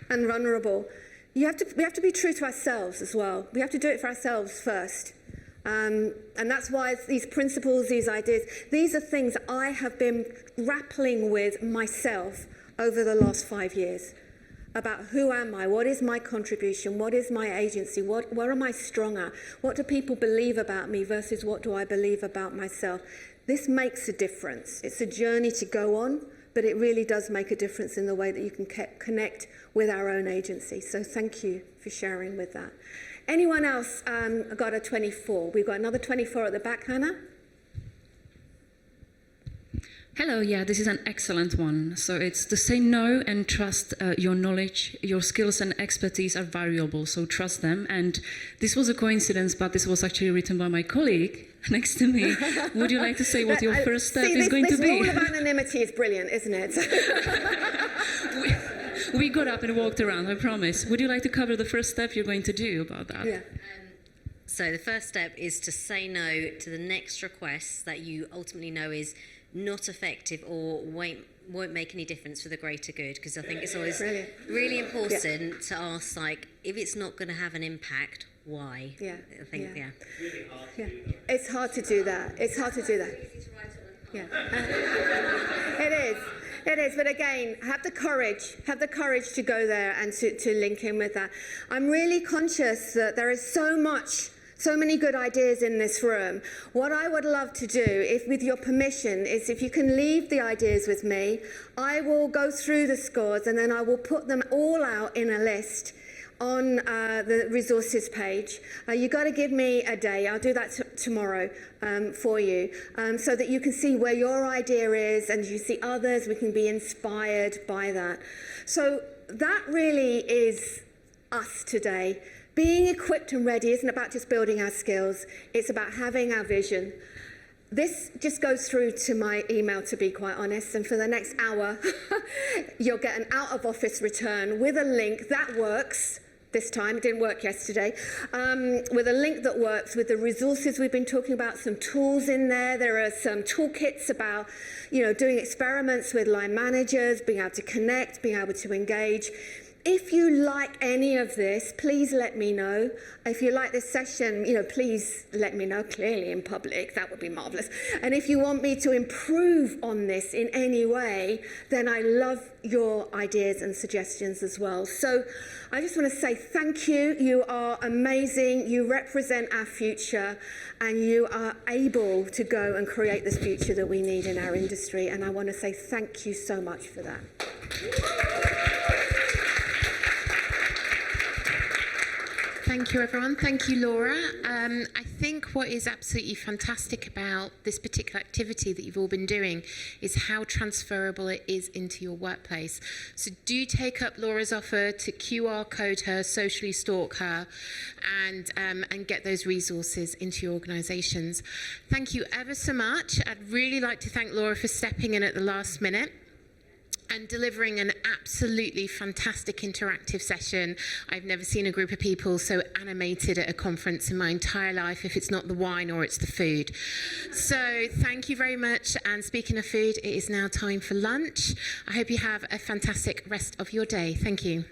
and vulnerable. We have to be true to ourselves as well. We have to do it for ourselves first. And that's why these principles, these ideas, these are things I have been grappling with myself over the last 5 years. About who am I, what is my contribution, what is my agency, where am I strong at, what do people believe about me versus what do I believe about myself. This makes a difference. It's a journey to go on, but it really does make a difference in the way that you can connect with our own agency. So thank you for sharing with that. Anyone else got a 24? We've got another 24 at the back, Hannah. Hello, yeah, this is an excellent one. So it's to say no and trust your knowledge, your skills and expertise are variable, so trust them. And this was a coincidence, but this was actually written by my colleague next to me. Would you like to say what your first step is going to be? This rule of anonymity is brilliant, isn't it? We got up and walked around, I promise. Would you like to cover the first step you're going to do about that? Yeah. So the first step is to say no to the next request that you ultimately know is not effective or won't make any difference for the greater good, because I think it's always really important to ask, if it's not going to have an impact, why? Yeah. I think, yeah. It's hard to do that. Yeah. It is, but again, have the courage to go there and to link in with that. I'm really conscious that there is so many good ideas in this room. What I would love to do, if with your permission, is if you can leave the ideas with me, I will go through the scores and then I will put them all out in a list on the resources page. You've got to give me a day. I'll do that tomorrow for you, so that you can see where your idea is, and you see others, we can be inspired by that. So that really is us today. Being equipped and ready isn't about just building our skills, it's about having our vision. This just goes through to my email, to be quite honest, and for the next hour, you'll get an out-of-office return with a link that works this time. It didn't work yesterday. With a link that works with the resources we've been talking about, some tools in there. There are some toolkits about, doing experiments with line managers, being able to connect, being able to engage. If you like any of this, please let me know. If you like this session, please let me know clearly in public. That would be marvelous. And if you want me to improve on this in any way, then I love your ideas and suggestions as well. So I just want to say thank you. You are amazing. You represent our future, and you are able to go and create this future that we need in our industry. And I want to say thank you so much for that. Thank you, everyone. Thank you, Laura. I think what is absolutely fantastic about this particular activity that you've all been doing is how transferable it is into your workplace. So do take up Laura's offer to QR code her, socially stalk her, and get those resources into your organisations. Thank you ever so much. I'd really like to thank Laura for stepping in at the last minute. and delivering an absolutely fantastic interactive session. I've never seen a group of people so animated at a conference in my entire life, if it's not the wine or it's the food. So thank you very much. And speaking of food, it is now time for lunch. I hope you have a fantastic rest of your day. Thank you.